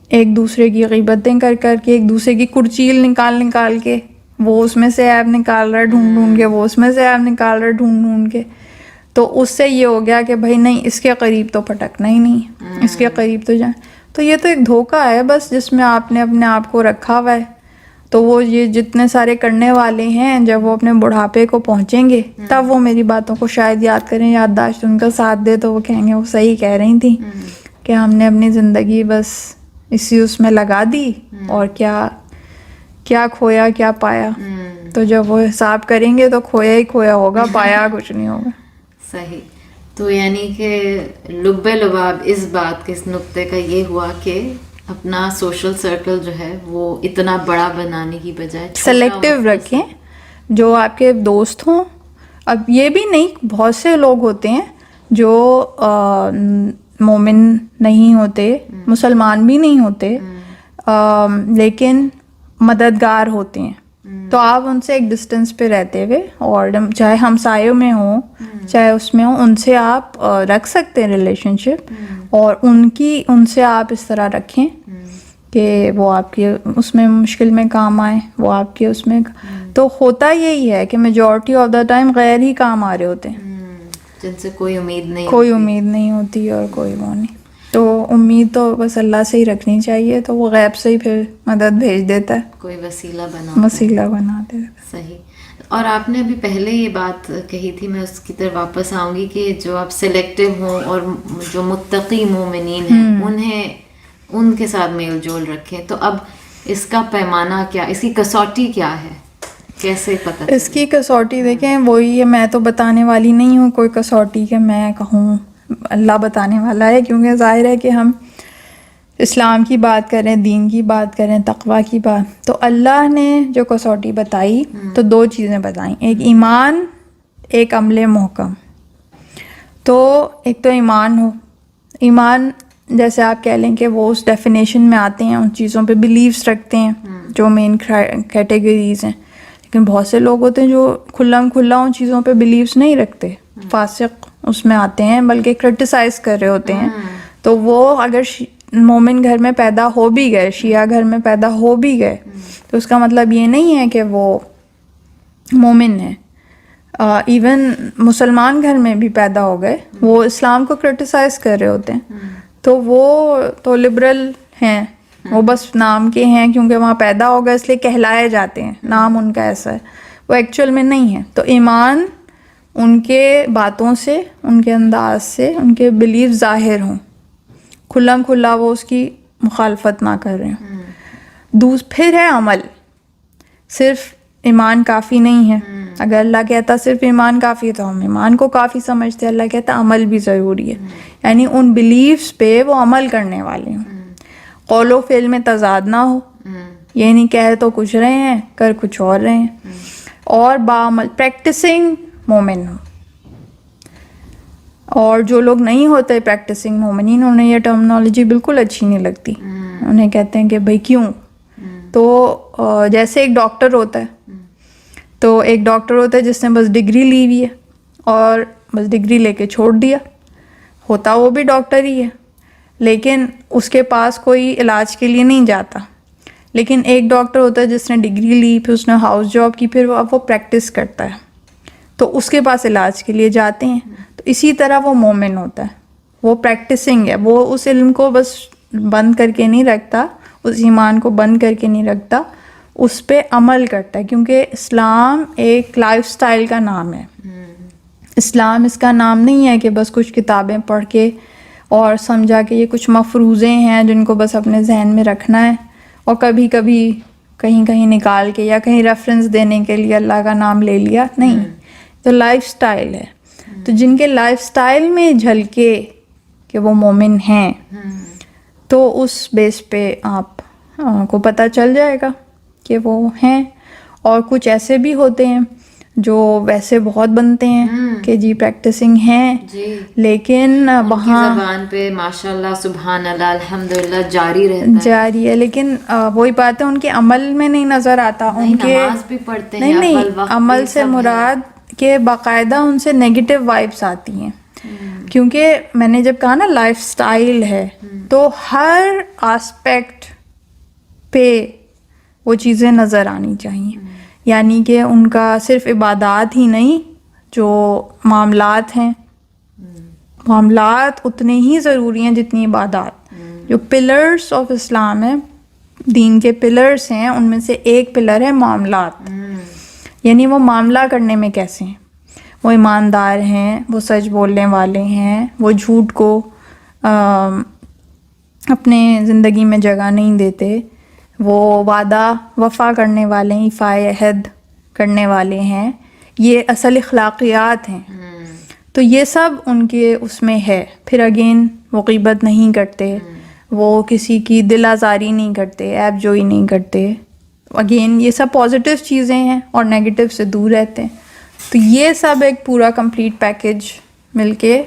ایک دوسرے کی غیبتیں کر کر کے، ایک دوسرے کی کرچیل نکال کے، وہ اس میں سے عیب نکال رہا ہے ڈھونڈ کے، وہ اس میں سے عیب نکال رہا ہے ڈھونڈ کے. تو اس سے یہ ہو گیا کہ بھائی نہیں، اس کے قریب تو پھٹکنا ہی نہیں ہے، اس کے قریب تو جائیں. تو یہ تو ایک دھوکہ ہے بس، جس میں آپ نے اپنے آپ کو رکھا ہوا ہے. تو وہ یہ جتنے سارے کرنے والے ہیں، جب وہ اپنے بڑھاپے کو پہنچیں گے تب وہ میری باتوں کو شاید یاد کریں، یادداشت ان کا ساتھ دے، تو وہ کہیں گے وہ صحیح کہہ رہی تھیں کہ ہم نے اپنی زندگی بس اسی اس میں لگا دی، اور کیا کھویا کیا پایا. تو جب وہ حساب کریں گے تو کھویا ہی کھویا ہوگا، پایا کچھ نہیں ہوگا. صحیح. تو یعنی کہ لب لباب اس بات کے، اس نقطے کا یہ ہوا کہ اپنا سوشل سرکل جو ہے وہ اتنا بڑا بنانے کی بجائے سلیکٹیو رکھیں، جو آپ کے دوست ہوں. اب یہ بھی نہیں، بہت سے لوگ ہوتے ہیں جو مومن نہیں ہوتے، مسلمان بھی نہیں ہوتے، لیکن مددگار ہوتے ہیں. تو آپ ان سے ایک ڈسٹینس پہ رہتے ہوئے، اور چاہے ہمسایوں میں ہوں چاہے اس میں ہوں، ان سے آپ رکھ سکتے ہیں ریلیشن شپ، اور ان سے آپ اس طرح رکھیں کہ وہ آپ کے اس میں مشکل میں کام آئیں، وہ آپ کے اس میں. تو ہوتا یہی ہے کہ میجورٹی آف دا ٹائم غیر ہی کام آ رہے ہوتے ہیں، جن سے کوئی امید نہیں ہوتی اور کوئی وہ نہیں. تو امید تو بس اللہ سے ہی رکھنی چاہیے، تو وہ غیب سے ہی پھر مدد بھیج دیتا ہے، کوئی وسیلہ بنا دیتا ہے. صحیح. اور آپ نے ابھی پہلے یہ بات کہی تھی، میں اس کی طرف واپس آؤں گی، کہ جو آپ سلیکٹیو ہوں اور جو متقی مومنین ہیں ان کے ساتھ میل جول رکھیں. تو اب اس کا پیمانہ کیا، اس کی کسوٹی کیا ہے، کیسے پتہ؟ اس کی کسوٹی دیکھیں، وہی ہے، میں تو بتانے والی نہیں ہوں کوئی کسوٹی کہ میں کہوں، اللہ بتانے والا ہے. کیونکہ ظاہر ہے کہ ہم اسلام کی بات کریں، دین کی بات کریں، تقویٰ کی بات، تو اللہ نے جو کسوٹی بتائی تو 2 چیزیں بتائیں، ایک ایمان، ایک عمل محکم. تو ایک تو ایمان ہو، ایمان جیسے آپ کہہ لیں کہ وہ اس ڈیفینیشن میں آتے ہیں، ان چیزوں پہ بلیفس رکھتے ہیں جو مین کیٹیگریز ہیں. لیکن بہت سے لوگ ہوتے ہیں جو کھلا ان چیزوں پہ بلیفس نہیں رکھتے، فاسق اس میں آتے ہیں، بلکہ کرٹیسائز کر رہے ہوتے ہیں. تو وہ اگر مومن گھر میں پیدا ہو بھی گئے، شیعہ گھر میں پیدا ہو بھی گئے، تو اس کا مطلب یہ نہیں ہے کہ وہ مومن ہے. ایون مسلمان گھر میں بھی پیدا ہو گئے، وہ اسلام کو کرٹیسائز کر رہے ہوتے ہیں. تو وہ تو لبرل ہیں، وہ بس نام کے ہیں، کیونکہ وہاں پیدا ہو گئے اس لیے کہلائے جاتے ہیں، نام ان کا ایسا ہے، وہ ایکچوئل میں نہیں ہے. تو ایمان ان کے باتوں سے، ان کے انداز سے، ان کے بلیف ظاہر ہوں، کھلا وہ اس کی مخالفت نہ کر رہے ہوں. پھر ہے عمل. صرف ایمان کافی نہیں ہے. اگر اللہ کہتا صرف ایمان کافی ہے تو ہم ایمان کو کافی سمجھتے. اللہ کہتا عمل بھی ضروری ہے، یعنی ان بلیفز پہ وہ عمل کرنے والے ہوں، قول و فعل میں تضاد نہ ہو. یہ نہیں کہہ تو کچھ رہے ہیں، کر کچھ اور رہے ہیں. اور بعمل پریکٹسنگ مومن ہو. اور جو لوگ نہیں ہوتے پریکٹسنگ مومنین، انہیں یہ ٹرمنالوجی بالکل اچھی نہیں لگتی. انہیں کہتے ہیں کہ بھائی کیوں. تو جیسے ایک ڈاکٹر ہوتا ہے، تو ایک ڈاکٹر ہوتا ہے جس نے بس ڈگری لی ہوئی ہے اور بس ڈگری لے کے چھوڑ دیا. ہوتا وہ بھی ڈاکٹر ہی ہے لیکن اس کے پاس کوئی علاج کے لیے نہیں جاتا. لیکن ایک ڈاکٹر ہوتا ہے جس نے ڈگری لی, پھر اس نے ہاؤس جاب کی, پھر اب وہ پریکٹس کرتا ہے تو اس کے پاس علاج کے لیے جاتے ہیں. تو اسی طرح وہ مومن ہوتا ہے, وہ پریکٹسنگ ہے, وہ اس علم کو بس بند کر کے نہیں رکھتا, اس ایمان کو بند کر کے نہیں رکھتا, اس پہ عمل کرتا ہے. کیونکہ اسلام ایک لائف سٹائل کا نام ہے. اسلام اس کا نام نہیں ہے کہ بس کچھ کتابیں پڑھ کے اور سمجھا کہ یہ کچھ مفروضے ہیں جن کو بس اپنے ذہن میں رکھنا ہے اور کبھی کبھی کہیں کہیں نکال کے یا کہیں ریفرنس دینے کے لیے اللہ کا نام لے لیا. نہیں, تو لائف سٹائل ہے. تو جن کے لائف سٹائل میں جھلکے کہ وہ مومن ہیں تو اس بیس پہ آپ کو پتہ چل جائے گا کہ وہ ہیں. اور کچھ ایسے بھی ہوتے ہیں جو ویسے بہت بنتے ہیں کہ جی پریکٹسنگ ہیں لیکن وہاں زبان پہ ماشاء اللہ سبحان اللہ الحمدللہ جاری رہتا ہے, جاری ہے, لیکن وہی بات ہے ان کے عمل میں نہیں نظر آتا. ان کے نماز بھی پڑھتے ہیں, نہیں عمل سے مراد کہ باقاعدہ ان سے نیگیٹو وائبس آتی ہیں. کیونکہ میں نے جب کہا نا لائف سٹائل ہے تو ہر آسپیکٹ پہ وہ چیزیں نظر آنی چاہیے. یعنی کہ ان کا صرف عبادات ہی نہیں, جو معاملات ہیں, معاملات اتنے ہی ضروری ہیں جتنی عبادات. جو پلرز آف اسلام ہے, دین کے پلرز ہیں, ان میں سے ایک پلر ہے معاملات. یعنی وہ معاملہ کرنے میں کیسے ہیں, وہ ایماندار ہیں, وہ سچ بولنے والے ہیں, وہ جھوٹ کو اپنے زندگی میں جگہ نہیں دیتے, وہ وعدہ وفا کرنے والے ہیں, ایفائے عہد کرنے والے ہیں. یہ اصل اخلاقیات ہیں. تو یہ سب ان کے اس میں ہے. پھر اگین وہ غیبت نہیں کرتے, وہ کسی کی دل آزاری نہیں کرتے, عیب جوئی نہیں کرتے. اگین یہ سب پازیٹیو چیزیں ہیں اور نیگیٹو سے دور رہتے ہیں. تو یہ سب ایک پورا کمپلیٹ پیکج مل کے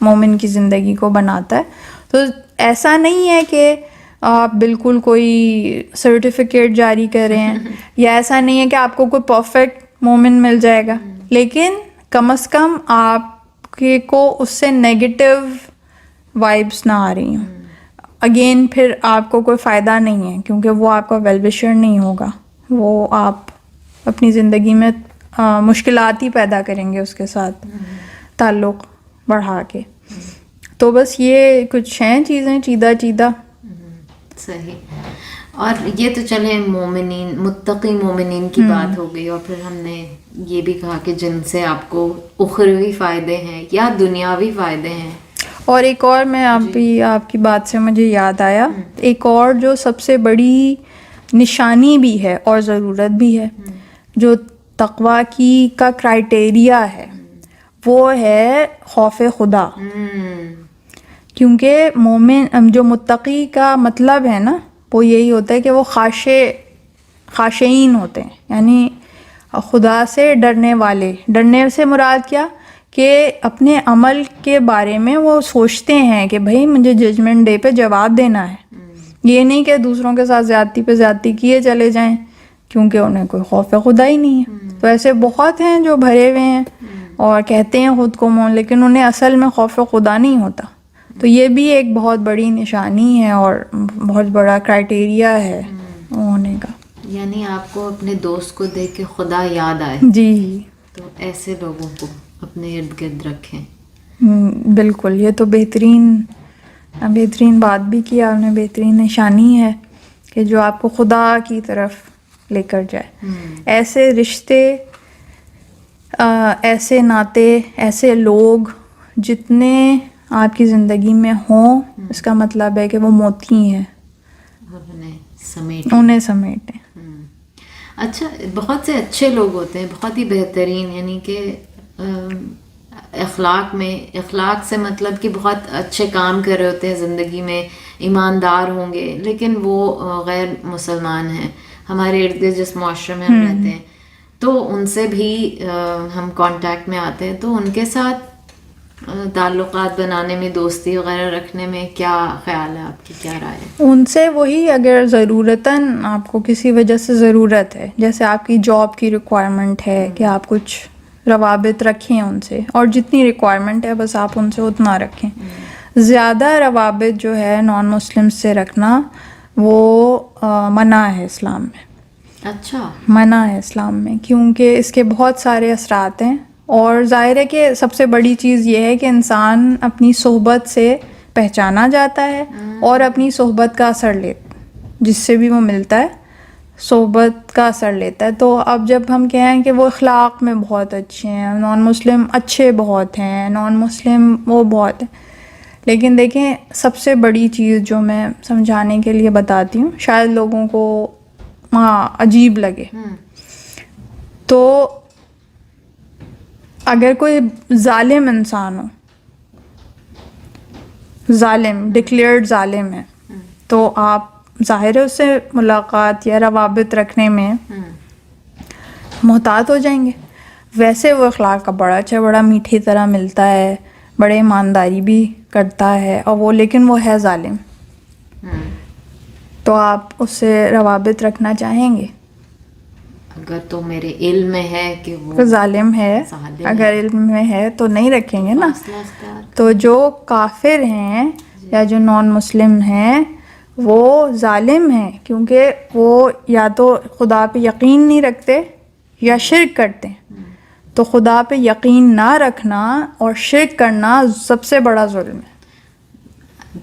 مومن کی زندگی کو بناتا ہے. تو ایسا نہیں ہے کہ آپ بالکل کوئی سرٹیفکیٹ جاری کر رہے ہیں یا ایسا نہیں ہے کہ آپ کو کوئی پرفیکٹ مومن مل جائے گا, لیکن کم از کم آپ کے کو اس سے نیگیٹو وائبس نہ آ رہی ہوں. اگین پھر آپ کو کوئی فائدہ نہیں ہے کیونکہ وہ آپ کا ویل وشر نہیں ہوگا, وہ آپ اپنی زندگی میں مشکلات ہی پیدا کریں گے اس کے ساتھ تعلق بڑھا کے. تو بس یہ کچھ ہیں چیزیں چیدہ صحیح. اور یہ تو چلے مومنین متقی مومنین کی بات ہو گئی, اور پھر ہم نے یہ بھی کہا کہ جن سے آپ کو اخروی فائدے ہیں یا دنیاوی فائدے ہیں. اور ایک اور میں آپ کی بات سے مجھے یاد آیا, ایک اور جو سب سے بڑی نشانی بھی ہے اور ضرورت بھی ہے, جو تقویٰ کا کرائٹیریا ہے, وہ ہے خوف خدا. کیونکہ مومن جو متقی کا مطلب ہے نا, وہ یہی ہوتا ہے کہ وہ خاشعین ہوتے ہیں, یعنی خدا سے ڈرنے والے. ڈرنے سے مراد کیا کہ اپنے عمل کے بارے میں وہ سوچتے ہیں کہ بھائی مجھے ججمنٹ ڈے پہ جواب دینا ہے. یہ نہیں کہ دوسروں کے ساتھ زیادتی پہ زیادتی کیے چلے جائیں کیونکہ انہیں کوئی خوف خدا ہی نہیں ہے. تو ایسے بہت ہیں جو بھرے ہوئے ہیں اور کہتے ہیں خود کو مومن, لیکن انہیں اصل میں خوف خدا نہیں ہوتا. تو یہ بھی ایک بہت بڑی نشانی ہے اور بہت بڑا کرائٹیریا ہے ہونے کا. یعنی آپ کو اپنے دوست کو دیکھ کے خدا یاد آئے. جی, تو ایسے لوگوں کو اپنے ارد گرد رکھیں. بالکل, یہ تو بہترین بات بھی کی آپ نے, بہترین نشانی ہے کہ جو آپ کو خدا کی طرف لے کر جائے. ایسے رشتے, ایسے ناطے, ایسے لوگ جتنے آپ کی زندگی میں ہوں, اس کا مطلب ہے کہ وہ موتی ہیں, انہیں سمیٹیں. اچھا, بہت سے اچھے لوگ ہوتے ہیں, بہت ہی بہترین, یعنی کہ اخلاق سے مطلب کہ بہت اچھے کام کر رہے ہوتے ہیں زندگی میں, ایماندار ہوں گے, لیکن وہ غیر مسلمان ہیں. ہمارے ارد گرد جس معاشرے میں ہم رہتے ہیں تو ان سے بھی ہم کانٹیکٹ میں آتے ہیں. تو ان کے ساتھ تعلقات بنانے میں, دوستی وغیرہ رکھنے میں کیا خیال ہے آپ کی, کیا رائے ہے؟ ان سے وہی, اگر ضرورتاً آپ کو کسی وجہ سے ضرورت ہے, جیسے آپ کی جاب کی ریکوائرمنٹ ہے کہ آپ کچھ روابط رکھیں ان سے, اور جتنی ریکوائرمنٹ ہے بس آپ ان سے اتنا رکھیں. زیادہ روابط جو ہے نان مسلم سے رکھنا وہ منع ہے اسلام میں. اچھا, منع ہے اسلام میں, کیونکہ اس کے بہت سارے اثرات ہیں. اور ظاہر ہے کہ سب سے بڑی چیز یہ ہے کہ انسان اپنی صحبت سے پہچانا جاتا ہے اور اپنی صحبت کا اثر جس سے بھی وہ ملتا ہے صحبت کا اثر لیتا ہے. تو اب جب ہم کہیں کہ وہ اخلاق میں بہت اچھے ہیں, نان مسلم اچھے بہت ہیں, نان مسلم وہ بہت ہیں, لیکن دیکھیں سب سے بڑی چیز جو میں سمجھانے کے لیے بتاتی ہوں, شاید لوگوں کو عجیب لگے, تو اگر کوئی ظالم انسان ہو, ظالم ڈکلیئرڈ ظالم ہے, تو آپ ظاہر ہے اس سے ملاقات یا روابط رکھنے میں محتاط ہو جائیں گے. ویسے وہ اخلاق کا بڑا اچھا, بڑا میٹھی طرح ملتا ہے, بڑے ایمانداری بھی کرتا ہے, اور وہ لیکن وہ ہے ظالم, تو آپ اس سے روابط رکھنا چاہیں گے؟ اگر تو میرے علم میں ہے کہ وہ ظالم ہے, اگر علم میں ہے تو نہیں رکھیں گے نا. تو جو کافر ہیں یا جو نان مسلم ہیں وہ ظالم ہیں, کیونکہ وہ یا تو خدا پہ یقین نہیں رکھتے یا شرک کرتے ہیں. تو خدا پہ یقین نہ رکھنا اور شرک کرنا سب سے بڑا ظلم ہے.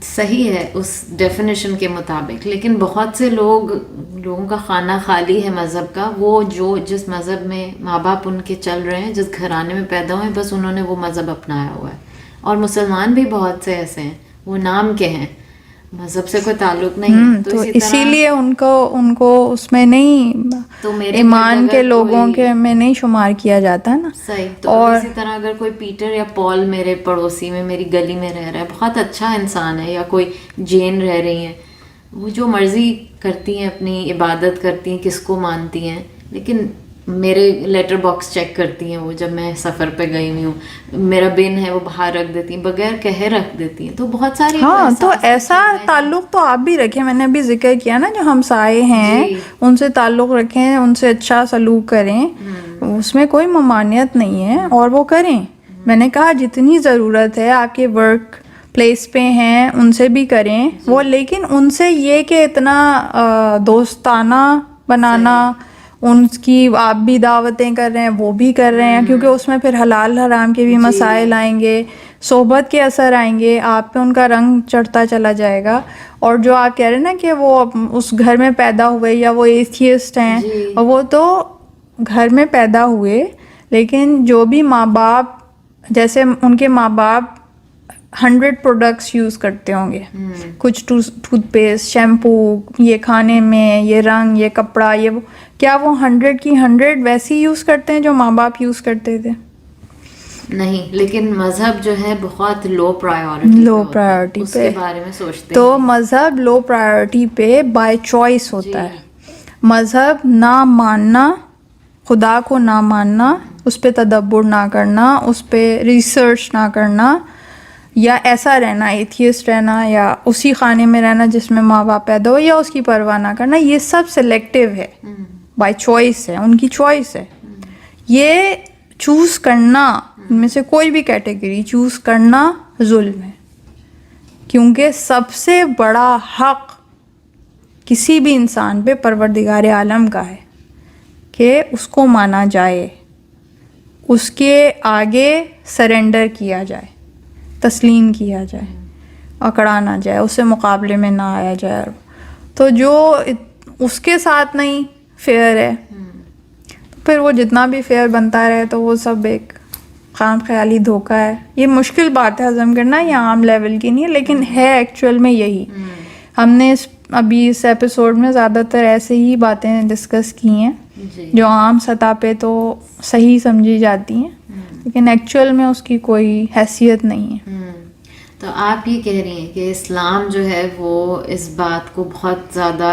صحیح ہے اس ڈیفینیشن کے مطابق, لیکن بہت سے لوگوں کا خانہ خالی ہے مذہب کا. وہ جو جس مذہب میں ماں باپ ان کے چل رہے ہیں, جس گھرانے میں پیدا ہوئے ہیں, بس انہوں نے وہ مذہب اپنایا ہوا ہے. اور مسلمان بھی بہت سے ایسے ہیں, وہ نام کے ہیں, مذہب سے کوئی تعلق نہیں. تو اسی لیے ان کو اس میں نہیں, تو میرے ایمان کے لوگوں کے میں نہیں شمار کیا جاتا نا. صحیح. تو اسی طرح اگر کوئی پیٹر یا پال میرے پڑوسی میں میری گلی میں رہ رہا ہے, بہت اچھا انسان ہے, یا کوئی جین رہ رہی ہیں, وہ جو مرضی کرتی ہیں, اپنی عبادت کرتی ہیں, کس کو مانتی ہیں, لیکن میرے لیٹر باکس چیک کرتی ہیں وہ جب میں سفر پہ گئی ہوئی ہوں, میرا بن ہے وہ باہر رکھ دیتی ہیں, بغیر کہے رکھ دیتی ہیں. تو بہت ساری تو ایسا تعلق تو آپ بھی رکھیں. میں نے ابھی ذکر کیا نا, جو ہمسائے ہیں ان سے تعلق رکھیں, ان سے اچھا سلوک کریں, اس میں کوئی ممانعت نہیں ہے, اور وہ کریں. میں نے کہا جتنی ضرورت ہے آپ کے ورک پلیس پہ ہیں ان سے بھی کریں وہ, لیکن ان سے یہ کہ اتنا دوستانہ بنانا, ان کی آپ بھی دعوتیں کر رہے ہیں وہ بھی کر رہے ہیں, کیونکہ اس میں پھر حلال حرام کے بھی مسائل آئیں گے, صحبت کے اثر آئیں گے, آپ پہ ان کا رنگ چڑھتا چلا جائے گا. اور جو آپ کہہ رہے ہیں نا کہ وہ اس گھر میں پیدا ہوئے یا وہ ایتھیسٹ ہیں, وہ تو گھر میں پیدا ہوئے, لیکن جو بھی ماں باپ, جیسے ان کے ماں باپ 100 پروڈکٹس یوز کرتے ہوں گے, کچھ ٹوتھ پیسٹ, شیمپو, یہ کھانے میں, یہ رنگ, یہ کپڑا, یہ کیا وہ 100 کی 100 ویسی یوز کرتے ہیں جو ماں باپ یوز کرتے تھے؟ نہیں. لیکن مذہب جو ہے بہت لو پرائیورٹی پہ اس کے بارے میں سوچتے تو مذہب لو پرائیورٹی پہ بائی چوائس ہوتا ہے. مذہب نہ ماننا, خدا کو نہ ماننا, اس پہ تدبر نہ کرنا, اس پہ ریسرچ نہ کرنا, یا ایسا رہنا, ایتھیسٹ رہنا, یا اسی خانے میں رہنا جس میں ماں باپ پیدا ہو, یا اس کی پرواہ نہ کرنا, یہ سب سلیکٹیو ہے, بائی چوائس ہے, ان کی چوائس ہے. یہ چوز کرنا, ان میں سے کوئی بھی کیٹیگری چوز کرنا ظلم ہے, کیونکہ سب سے بڑا حق کسی بھی انسان پہ پروردگار عالم کا ہے کہ اس کو مانا جائے, اس کے آگے سرنڈر کیا جائے, تسلیم کیا جائے, اکڑا نہ جائے, اس سے مقابلے میں نہ آیا جائے. تو جو اس کے ساتھ نہیں فیئر ہے, پھر وہ جتنا بھی فیئر بنتا رہے تو وہ سب ایک خام خیالی دھوکہ ہے. یہ مشکل بات ہے ہضم کرنا, یہ عام لیول کی نہیں ہے, لیکن ہے ایکچوئل میں یہی. ہم نے ابھی اس ایپیسوڈ میں زیادہ تر ایسے ہی باتیں ڈسکس کی ہیں جو عام سطح پہ تو صحیح سمجھی جاتی ہیں, لیکن ایکچوئل میں اس کی کوئی حیثیت نہیں ہے. تو آپ یہ کہہ رہی ہیں کہ اسلام جو ہے وہ اس بات کو بہت زیادہ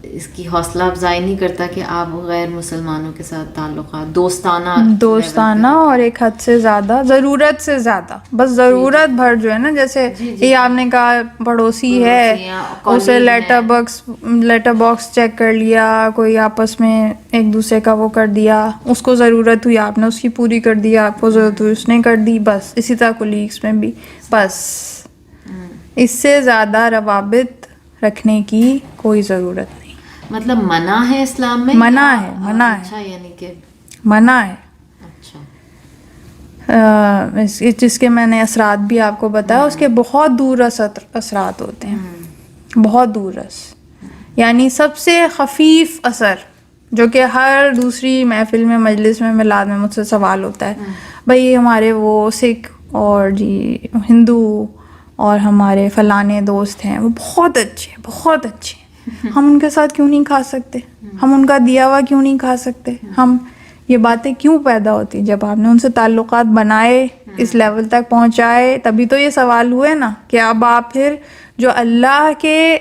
اس کی حوصلہ افزائی نہیں کرتا کہ آپ غیر مسلمانوں کے ساتھ تعلقات دوستانہ اور ایک حد سے زیادہ، ضرورت سے زیادہ، بس ضرورت بھر جو ہے نا، جیسے یہ آپ نے کہا پڑوسی ہے، اسے لیٹر باکس چیک کر لیا، کوئی آپس میں ایک دوسرے کا وہ کر دیا، اس کو ضرورت ہوئی آپ نے اس کی پوری کر دی، آپ کو ضرورت ہوئی اس نے کر دی، بس اسی طرح کولیگس میں بھی، بس اس سے زیادہ روابط رکھنے کی کوئی ضرورت نہیں. مطلب منع ہے اسلام میں؟ منع ہے، منع ہے. اچھا، یعنی کہ منع ہے. اچھا، جس کے میں نے اثرات بھی آپ کو بتایا، اس کے بہت دور اثرات ہوتے ہیں، بہت دور رس. یعنی سب سے خفیف اثر جو کہ ہر دوسری محفل میں، مجلس میں، میلاد میں مجھ سے سوال ہوتا ہے، بھائی ہمارے وہ سکھ اور جی ہندو اور ہمارے فلانے دوست ہیں، وہ بہت اچھے ہیں، ہم ان کے ساتھ کیوں نہیں کھا سکتے؟ ہم ان کا دیا ہوا کیوں نہیں کھا سکتے؟ ہم یہ باتیں کیوں پیدا ہوتی؟ جب آپ نے ان سے تعلقات بنائے، اس لیول تک پہنچائے، تبھی تو یہ سوال ہوئے نا کہ اب آپ پھر جو اللہ کے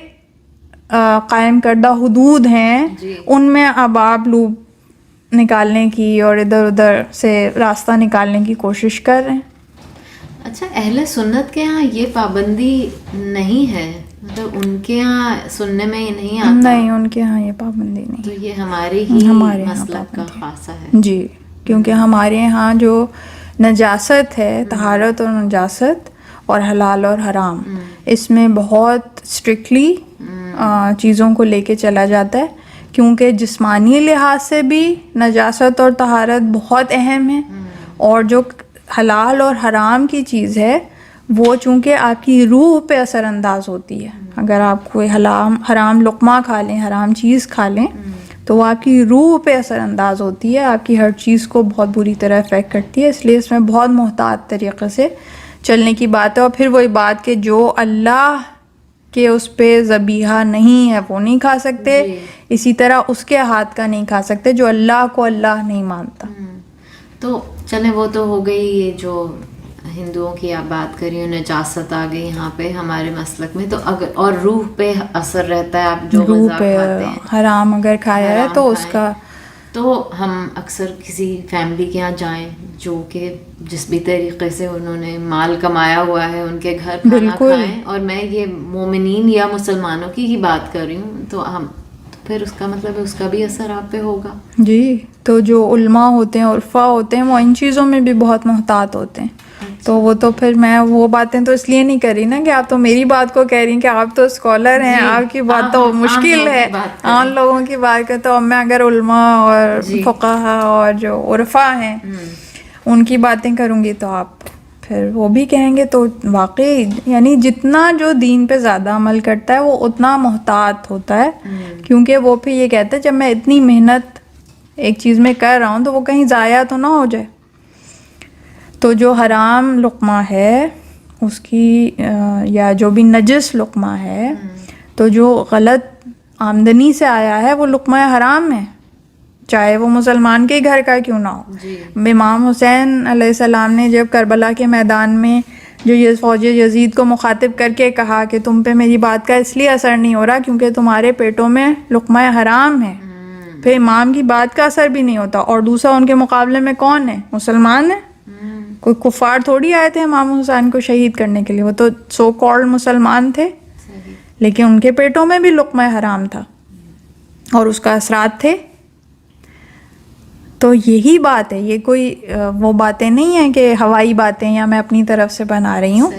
قائم کردہ حدود ہیں ان میں اب آپ لوپ نکالنے کی اور ادھر ادھر سے راستہ نکالنے کی کوشش کر رہے ہیں. اچھا، اہل سنت کے ہاں یہ پابندی نہیں ہے، مطلب ان کے ہاں سننے میں یہ نہیں آتا؟ نہیں، ان کے ہاں یہ پابندی نہیں. تو یہ ہمارے ہی مسلک کا خاصہ ہے. جی، کیونکہ ہمارے ہاں جو نجاست ہے، طہارت اور نجاست اور حلال اور حرام، اس میں بہت اسٹرکٹلی چیزوں کو لے کے چلا جاتا ہے، کیونکہ جسمانی لحاظ سے بھی نجاست اور طہارت بہت اہم ہے، اور جو حلال اور حرام کی چیز ہے وہ چونکہ آپ کی روح پہ اثر انداز ہوتی ہے. اگر آپ کوئی حرام لقمہ کھا لیں، حرام چیز کھا لیں، تو وہ آپ کی روح پہ اثر انداز ہوتی ہے، آپ کی ہر چیز کو بہت بری طرح افیکٹ کرتی ہے. اس لیے اس میں بہت محتاط طریقے سے چلنے کی بات ہے. اور پھر وہی بات کہ جو اللہ کے اس پہ ذبیحہ نہیں ہے وہ نہیں کھا سکتے، اسی طرح اس کے ہاتھ کا نہیں کھا سکتے جو اللہ کو اللہ نہیں مانتا. تو چلیں وہ تو ہو گئی یہ جو ہندوؤں کی آپ بات کر رہی ہوں، نجاست آ گئی یہاں پہ ہمارے مسلک میں. تو اگر اور روح پہ اثر رہتا ہے، آپ جو غذا کھاتے ہیں، حرام اگر کھایا ہے تو اس کا، تو ہم اکثر کسی فیملی کے یہاں جائیں جو کہ جس بھی طریقے سے انہوں نے مال کمایا ہوا ہے، ان کے گھر کھانا کھائیں، اور میں یہ مومنین یا مسلمانوں کی ہی بات کر رہی ہوں، تو ہم پھر اس کا مطلب ہے اس کا بھی اثر آپ پہ ہوگا. جی، تو جو علماء ہوتے ہیں، عرفا ہوتے ہیں، وہ ان چیزوں میں بھی بہت محتاط ہوتے ہیں. تو وہ تو پھر میں وہ باتیں تو اس لیے نہیں کر رہی نا کہ آپ تو میری بات کو کہہ رہی ہیں کہ آپ تو اسکالر ہیں، آپ کی بات تو مشکل ہے، عام لوگوں کی بات کرتے. تو میں اگر علماء اور فقہا اور جو عرفا ہیں ان کی باتیں کروں گی تو آپ پھر وہ بھی کہیں گے. تو واقعی یعنی جتنا جو دین پہ زیادہ عمل کرتا ہے وہ اتنا محتاط ہوتا ہے، کیونکہ وہ پھر یہ کہتے ہیں جب میں اتنی محنت ایک چیز میں کر رہا ہوں تو وہ کہیں ضائع تو نہ ہو جائے. تو جو حرام لقمہ ہے اس کی، یا جو بھی نجس لقمہ ہے، تو جو غلط آمدنی سے آیا ہے وہ لقمہ حرام ہے، چاہے وہ مسلمان کے گھر کا کیوں نہ ہو. امام حسین علیہ السلام نے جب کربلا کے میدان میں جو یہ فوج یزید کو مخاطب کر کے کہا کہ تم پہ میری بات کا اس لیے اثر نہیں ہو رہا کیونکہ تمہارے پیٹوں میں لقمہ حرام ہے، پھر امام کی بات کا اثر بھی نہیں ہوتا. اور دوسرا ان کے مقابلے میں کون ہے؟ مسلمان ہے، کوئی کفار تھوڑی آئے تھے امام حسین کو شہید کرنے کے لیے، وہ تو سو کالڈ مسلمان تھے، لیکن ان کے پیٹوں میں بھی لقمہ حرام تھا اور اس کا اثرات تھے. تو یہی بات ہے، یہ کوئی وہ باتیں نہیں ہیں کہ ہوائی باتیں یا میں اپنی طرف سے بنا رہی ہوں.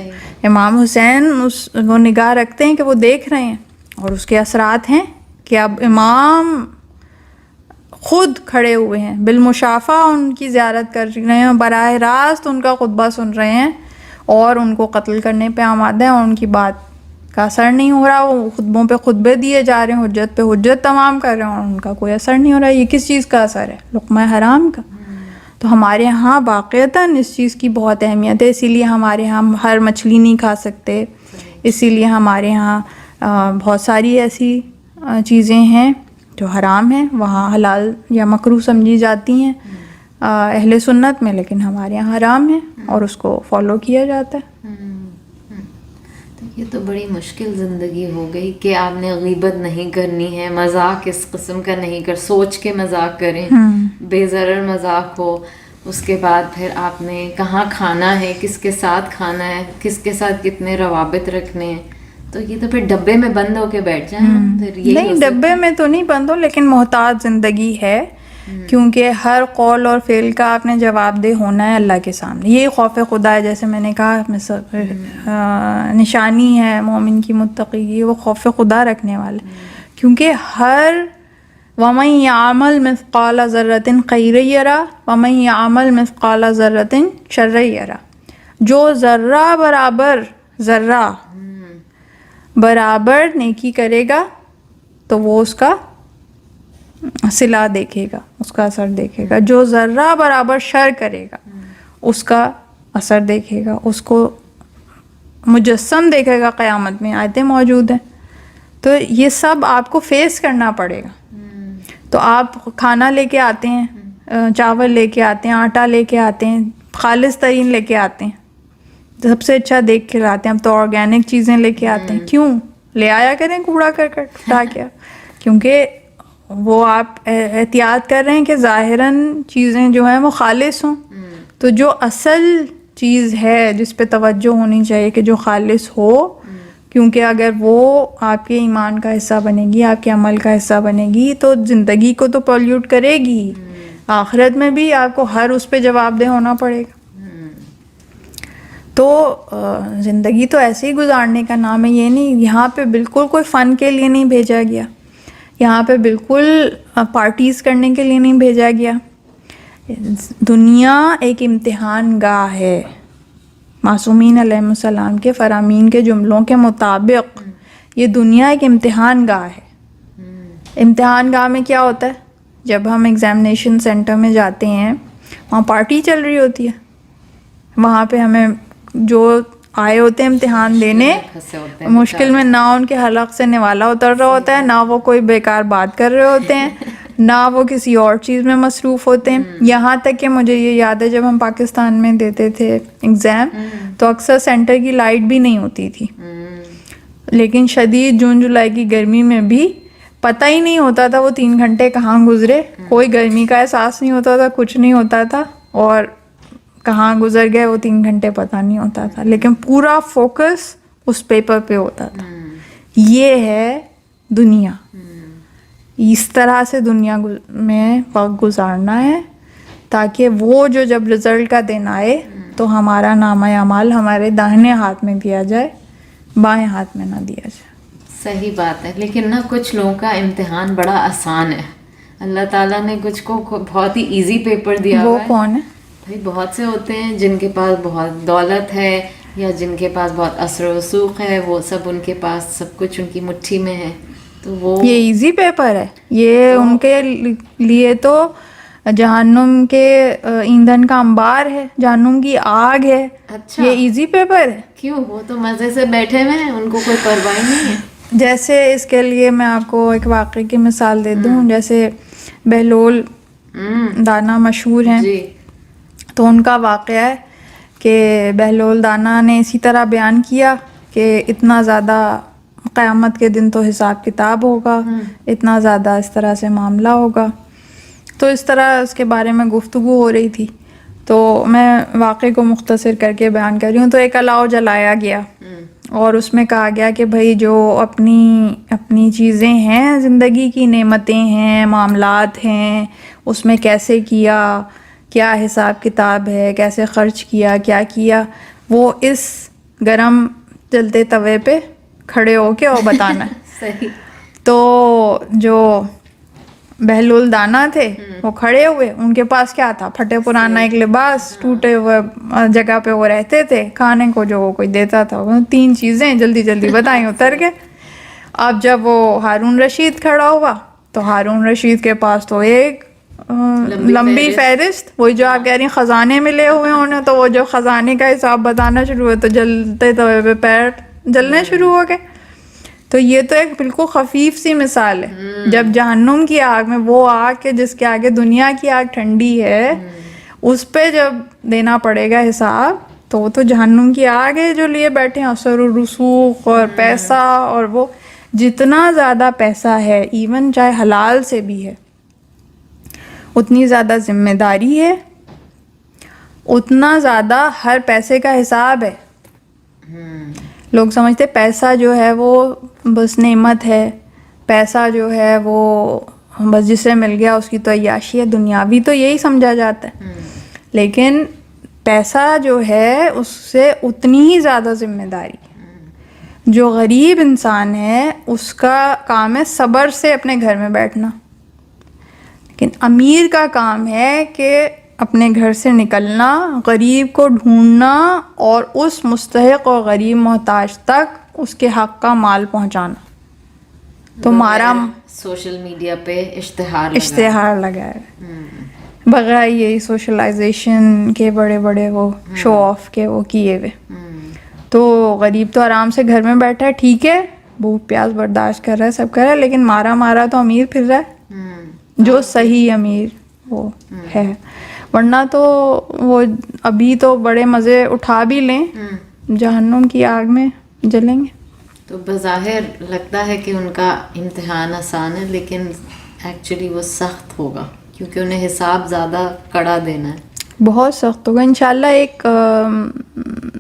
امام حسین اس وہ نگاہ رکھتے ہیں کہ وہ دیکھ رہے ہیں، اور اس کے اثرات ہیں کہ اب امام خود کھڑے ہوئے ہیں، بالمشافہ ان کی زیارت کر رہے ہیں، براہ راست ان کا خطبہ سن رہے ہیں اور ان کو قتل کرنے پہ آمادہ ہیں، اور ان کی بات کا اثر نہیں ہو رہا. وہ خطبوں پہ خطبے دیے جا رہے ہیں، حجت پہ حجت تمام کر رہے ہیں، اور ان کا کوئی اثر نہیں ہو رہا. یہ کس چیز کا اثر ہے؟ لقمہ حرام کا. تو ہمارے ہاں واقعتاً اس چیز کی بہت اہمیت ہے، اسی لیے ہمارے ہاں ہر مچھلی نہیں کھا سکتے، اسی لیے ہمارے ہاں بہت ساری ایسی چیزیں ہیں جو حرام ہیں، وہاں حلال یا مکروہ سمجھی جاتی ہیں اہل سنت میں، لیکن ہمارے یہاں حرام ہے اور اس کو فالو کیا جاتا ہے. یہ تو بڑی مشکل زندگی ہو گئی کہ آپ نے غیبت نہیں کرنی ہے، مذاق اس قسم کا نہیں کر، سوچ کے مذاق کریں، بے ضرر مذاق ہو. اس کے بعد پھر آپ نے کہاں کھانا ہے، کس کے ساتھ کھانا ہے، کس کے ساتھ کتنے روابط رکھنے ہیں. تو یہ تو پھر ڈبے میں بند ہو کے بیٹھ جائیں. پھر یہی نہیں ڈبے میں تو نہیں بند ہو، لیکن محتاط زندگی ہے، کیونکہ ہر قول اور فعل کا آپ نے جواب دہ ہونا ہے اللہ کے سامنے. یہی خوف خدا ہے، جیسے میں نے کہا نشانی ہے مومن کی متقی کی، وہ خوف خدا رکھنے والے. کیونکہ ہر وَمَن يَعْمَلْ مِثْقَالَ ذَرَّةٍ خَيْرًا يَرَهُ وَمَن يَعْمَلْ مِثْقَالَ ذَرَّةٍ شَرًّا يَرَهُ. جو ذرہ برابر نیکی کرے گا تو وہ اس کا صلہ دیکھے گا، اس کا اثر دیکھے گا. جو ذرہ برابر شر کرے گا اس کا اثر دیکھے گا، اس کو مجسم دیکھے گا. قیامت میں آیتیں موجود ہیں. تو یہ سب آپ کو فیس کرنا پڑے گا. تو آپ کھانا لے کے آتے ہیں، چاول لے کے آتے ہیں، آٹا لے کے آتے ہیں، خالص ترین لے کے آتے ہیں، سب سے اچھا دیکھ کے لاتے ہیں. اب تو آرگینک چیزیں لے کے آتے ہیں. کیوں لے آیا کریں کوڑا کرکٹ اٹھا کے؟ کیونکہ وہ آپ احتیاط کر رہے ہیں کہ ظاہراً چیزیں جو ہیں وہ خالص ہوں. تو جو اصل چیز ہے جس پہ توجہ ہونی چاہیے کہ جو خالص ہو، کیونکہ اگر وہ آپ کے ایمان کا حصہ بنے گی، آپ کے عمل کا حصہ بنے گی، تو زندگی کو تو پولیوٹ کرے گی. آخرت میں بھی آپ کو ہر اس پہ جواب دہ ہونا پڑے گا. تو زندگی تو ایسے ہی گزارنے کا نام ہے. یہ نہیں، یہاں پہ بالکل کوئی فن کے لیے نہیں بھیجا گیا، یہاں پہ بالکل پارٹیز کرنے کے لیے نہیں بھیجا گیا. دنیا ایک امتحان گاہ ہے. معصومین علیہ السلام کے فرامین کے جملوں کے مطابق یہ دنیا ایک امتحان گاہ ہے. امتحان گاہ میں کیا ہوتا ہے؟ جب ہم ایگزامینیشن سینٹر میں جاتے ہیں، وہاں پارٹی چل رہی ہوتی ہے. وہاں پہ ہمیں جو آئے ہوتے ہیں امتحان دینے، مشکل میں نہ ان کے حلق سے نوالا اتر رہا ہوتا ہے، نہ وہ کوئی بیکار بات کر رہے ہوتے ہیں، نہ وہ کسی اور چیز میں مصروف ہوتے ہیں. یہاں تک کہ مجھے یہ یاد ہے جب ہم پاکستان میں دیتے تھے ایگزام، تو اکثر سینٹر کی لائٹ بھی نہیں ہوتی تھی. لیکن شدید جون جولائی کی گرمی میں بھی پتہ ہی نہیں ہوتا تھا وہ 3 گھنٹے کہاں گزرے. کوئی گرمی کا احساس نہیں ہوتا تھا، کچھ نہیں ہوتا تھا، اور کہاں گزر گئے وہ 3 گھنٹے پتہ نہیں ہوتا تھا. لیکن پورا فوکس اس پیپر پہ ہوتا تھا. یہ ہے دنیا. اس طرح سے دنیا میں وقت گزارنا ہے تاکہ وہ جو جب رزلٹ کا دن آئے تو ہمارا نامہ اعمال ہمارے داہنے ہاتھ میں دیا جائے، بائیں ہاتھ میں نہ دیا جائے. صحیح بات ہے. لیکن نا کچھ لوگوں کا امتحان بڑا آسان ہے. اللہ تعالیٰ نے کچھ کو بہت ہی ایزی پیپر دیا ہوا ہے. وہ کون ہے؟ بھائی بہت سے ہوتے ہیں جن کے پاس بہت دولت ہے، یا جن کے پاس بہت اثر و رسوخ ہے، وہ سب ان کے پاس سب کچھ ان کی مٹھی میں ہے. تو وہ یہ ایزی پیپر ہے. یہ ان کے لیے تو جہنم کے ایندھن کا انبار ہے، جہنم کی آگ ہے. اچھا، یہ ایزی پیپر ہے. کیوں؟ وہ تو مزے سے بیٹھے ہوئے ہیں، ان کو کوئی پرواہ نہیں ہے. جیسے اس کے لیے میں آپ کو ایک واقعے کی مثال دے دوں. جیسے بہلول دانا مشہور ہیں، جی. تو ان کا واقعہ ہے کہ بہلول دانا نے اسی طرح بیان کیا کہ اتنا زیادہ قیامت کے دن تو حساب کتاب ہوگا، اتنا زیادہ اس طرح سے معاملہ ہوگا. تو اس طرح اس کے بارے میں گفتگو ہو رہی تھی. تو میں واقعے کو مختصر کر کے بیان کر رہی ہوں. تو ایک الاؤ جلایا گیا اور اس میں کہا گیا کہ بھائی جو اپنی چیزیں ہیں، زندگی کی نعمتیں ہیں، معاملات ہیں، اس میں کیسے کیا حساب کتاب ہے، کیسے خرچ کیا، وہ اس گرم جلتے توے پہ کھڑے ہو کے اور بتانا ہے. صحیح. تو جو بہلول دانا تھے وہ کھڑے ہوئے. ان کے پاس کیا تھا؟ پھٹے پرانا ایک لباس، ٹوٹے ہوئے جگہ پہ وہ رہتے تھے. کھانے کو جو وہ کوئی دیتا تھا، وہ 3 چیزیں جلدی جلدی بتائیں، اتر کے. اب جب وہ ہارون رشید کھڑا ہوا تو ہارون رشید کے پاس تو ایک لمبی فہرست، وہی جو آپ کہہ رہی ہیں خزانے ملے ہوئے انہیں. تو وہ جو خزانے کا حساب بتانا شروع ہوئے تو جلتے توے پہ پیر جلنے شروع ہو گئے. تو یہ تو ایک بالکل خفیف سی مثال ہے. جب جہنم کی آگ میں، وہ آگ کے جس کے آگے دنیا کی آگ ٹھنڈی ہے، اس پہ جب دینا پڑے گا حساب، تو وہ تو جہنم کی آگ ہے جو لیے بیٹھے ہیں، اثر و رسوخ اور پیسہ، اور وہ جتنا زیادہ پیسہ ہے ایون چاہے حلال سے بھی ہے اتنی زیادہ ذمہ داری ہے، اتنا زیادہ ہر پیسے کا حساب ہے. لوگ سمجھتے پیسہ جو ہے وہ بس نعمت ہے، پیسہ جو ہے وہ بس جسے مل گیا اس کی تو عیاشی ہے، دنیاوی تو یہی سمجھا جاتا ہے. لیکن پیسہ جو ہے اس سے اتنی ہی زیادہ ذمہ داری ہے. جو غریب انسان ہے اس کا کام ہے صبر سے اپنے گھر میں بیٹھنا، لیکن امیر کا کام ہے کہ اپنے گھر سے نکلنا، غریب کو ڈھونڈنا اور اس مستحق اور غریب محتاج تک اس کے حق کا مال پہنچانا. تو مارا سوشل میڈیا پہ اشتہار لگا ہے بغیر یہی سوشلائزیشن کے بڑے بڑے وہ شو آف کے وہ کیے ہوئے. تو غریب تو آرام سے گھر میں بیٹھا ہے، ٹھیک ہے بھوک پیاس برداشت کر رہا ہے، سب کر رہا ہے، لیکن مارا تو امیر پھر رہا ہے جو صحیح امیر وہ ہے. ورنہ تو وہ ابھی تو بڑے مزے اٹھا بھی لیں، جہنم کی آگ میں جلیں گے. تو بظاہر لگتا ہے کہ ان کا امتحان آسان ہے، لیکن ایکچولی وہ سخت ہوگا کیونکہ انہیں حساب زیادہ کڑا دینا ہے. بہت سخت ہوگا. انشاءاللہ ایک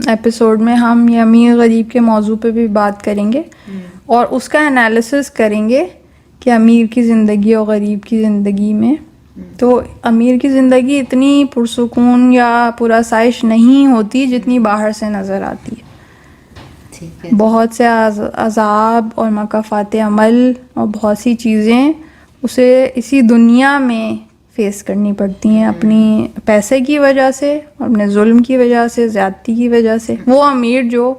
ایپیسوڈ میں ہم یہ امیر غریب کے موضوع پہ بھی بات کریں گے اور اس کا انالیسس کریں گے کہ امیر کی زندگی اور غریب کی زندگی میں. تو امیر کی زندگی اتنی پرسکون یا پرآسائش نہیں ہوتی جتنی باہر سے نظر آتی ہے. بہت سے عذاب اور مکافات عمل اور بہت سی چیزیں اسے اسی دنیا میں فیس کرنی پڑتی ہیں، اپنی پیسے کی وجہ سے، اپنے ظلم کی وجہ سے، زیادتی کی وجہ سے. وہ امیر جو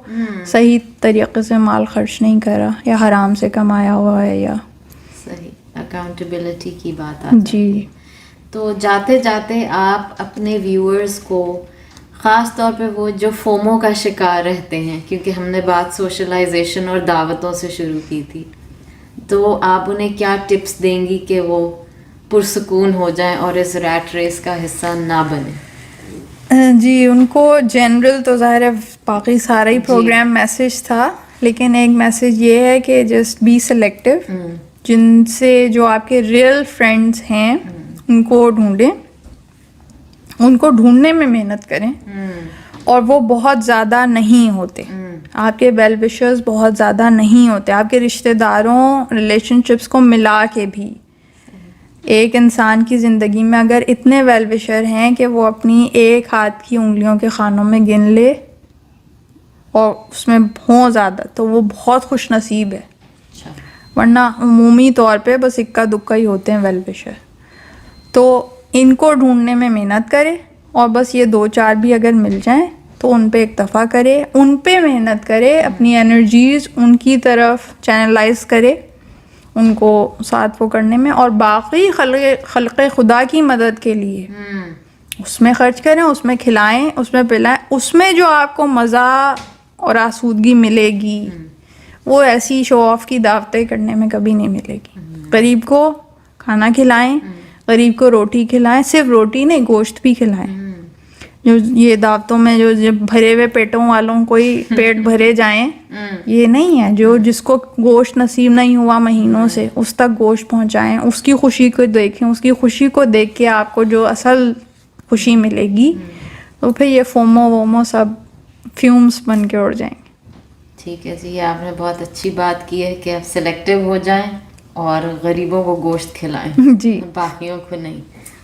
صحیح طریقے سے مال خرچ نہیں کرا یا حرام سے کمایا ہوا ہے یا صحیح اکاؤنٹیبلٹی کی بات آتی ہے. جی. تو جاتے جاتے آپ اپنے ویورز کو، خاص طور پہ وہ جو فومو کا شکار رہتے ہیں، کیونکہ ہم نے بات سوشلائزیشن اور دعوتوں سے شروع کی تھی، تو آپ انہیں کیا ٹپس دیں گی کہ وہ پرسکون ہو جائیں اور اس ریٹ ریس کا حصہ نہ بنیں؟ جی ان کو جنرل تو ظاہر ہے باقی سارا ہی پروگرام میسج تھا، لیکن ایک میسج یہ ہے کہ جسٹ بی سلیکٹیو. جن سے جو آپ کے ریئل فرینڈز ہیں ان کو ڈھونڈیں، ان کو ڈھونڈنے میں محنت کریں، اور وہ بہت زیادہ نہیں ہوتے. آپ کے ویل وشرز بہت زیادہ نہیں ہوتے. آپ کے رشتہ داروں ریلیشن شپس کو ملا کے بھی ایک انسان کی زندگی میں اگر اتنے ویل وشر ہیں کہ وہ اپنی ایک ہاتھ کی انگلیوں کے خانوں میں گن لے اور اس میں ہوں زیادہ، تو وہ بہت خوش نصیب ہے. ورنہ عمومی طور پہ بس اکا دکا ہی ہوتے ہیں ویل وشر. تو ان کو ڈھونڈنے میں محنت کرے، اور بس یہ 2-4 بھی اگر مل جائیں تو ان پہ اکتفا کرے، ان پہ محنت کرے، اپنی انرجیز ان کی طرف چینلائز کرے، ان کو ساتھ وہ کرنے میں، اور باقی خلق خدا کی مدد کے لیے اس میں خرچ کریں، اس میں کھلائیں، اس میں پلائیں. اس میں جو آپ کو مزہ اور آسودگی ملے گی وہ ایسی شو آف کی دعوتیں کرنے میں کبھی نہیں ملے گی. غریب کو کھانا کھلائیں، غریب کو روٹی کھلائیں، صرف روٹی نہیں گوشت بھی کھلائیں. جو یہ دعوتوں میں جو بھرے ہوئے پیٹوں والوں کو ہی پیٹ بھرے جائیں، یہ نہیں ہے. جو جس کو گوشت نصیب نہیں ہوا مہینوں سے اس تک گوشت پہنچائیں، اس کی خوشی کو دیکھیں، اس کی خوشی کو دیکھ کے آپ کو جو اصل خوشی ملے گی تو پھر یہ فومو وومو سب فیومز بن کے اڑ جائیں گے. ٹھیک ہے جی، آپ نے بہت اچھی بات کی ہے کہ آپ سلیکٹیو ہو جائیں اور غریبوں کو گوشت کھلائیں، جی باقیوں کو نہیں.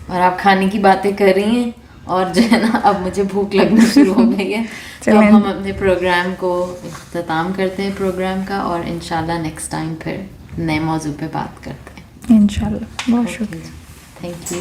اور آپ کھانے کی باتیں کر رہی ہیں اور جو ہے نا اب مجھے بھوک لگنا شروع ہو گئی ہے. تو اب ہم اپنے پروگرام کو اختتام کرتے ہیں پروگرام کا، اور انشاءاللہ نیکسٹ ٹائم پھر نئے موضوع پہ بات کرتے ہیں انشاءاللہ. بہت شکریہ. Thank you.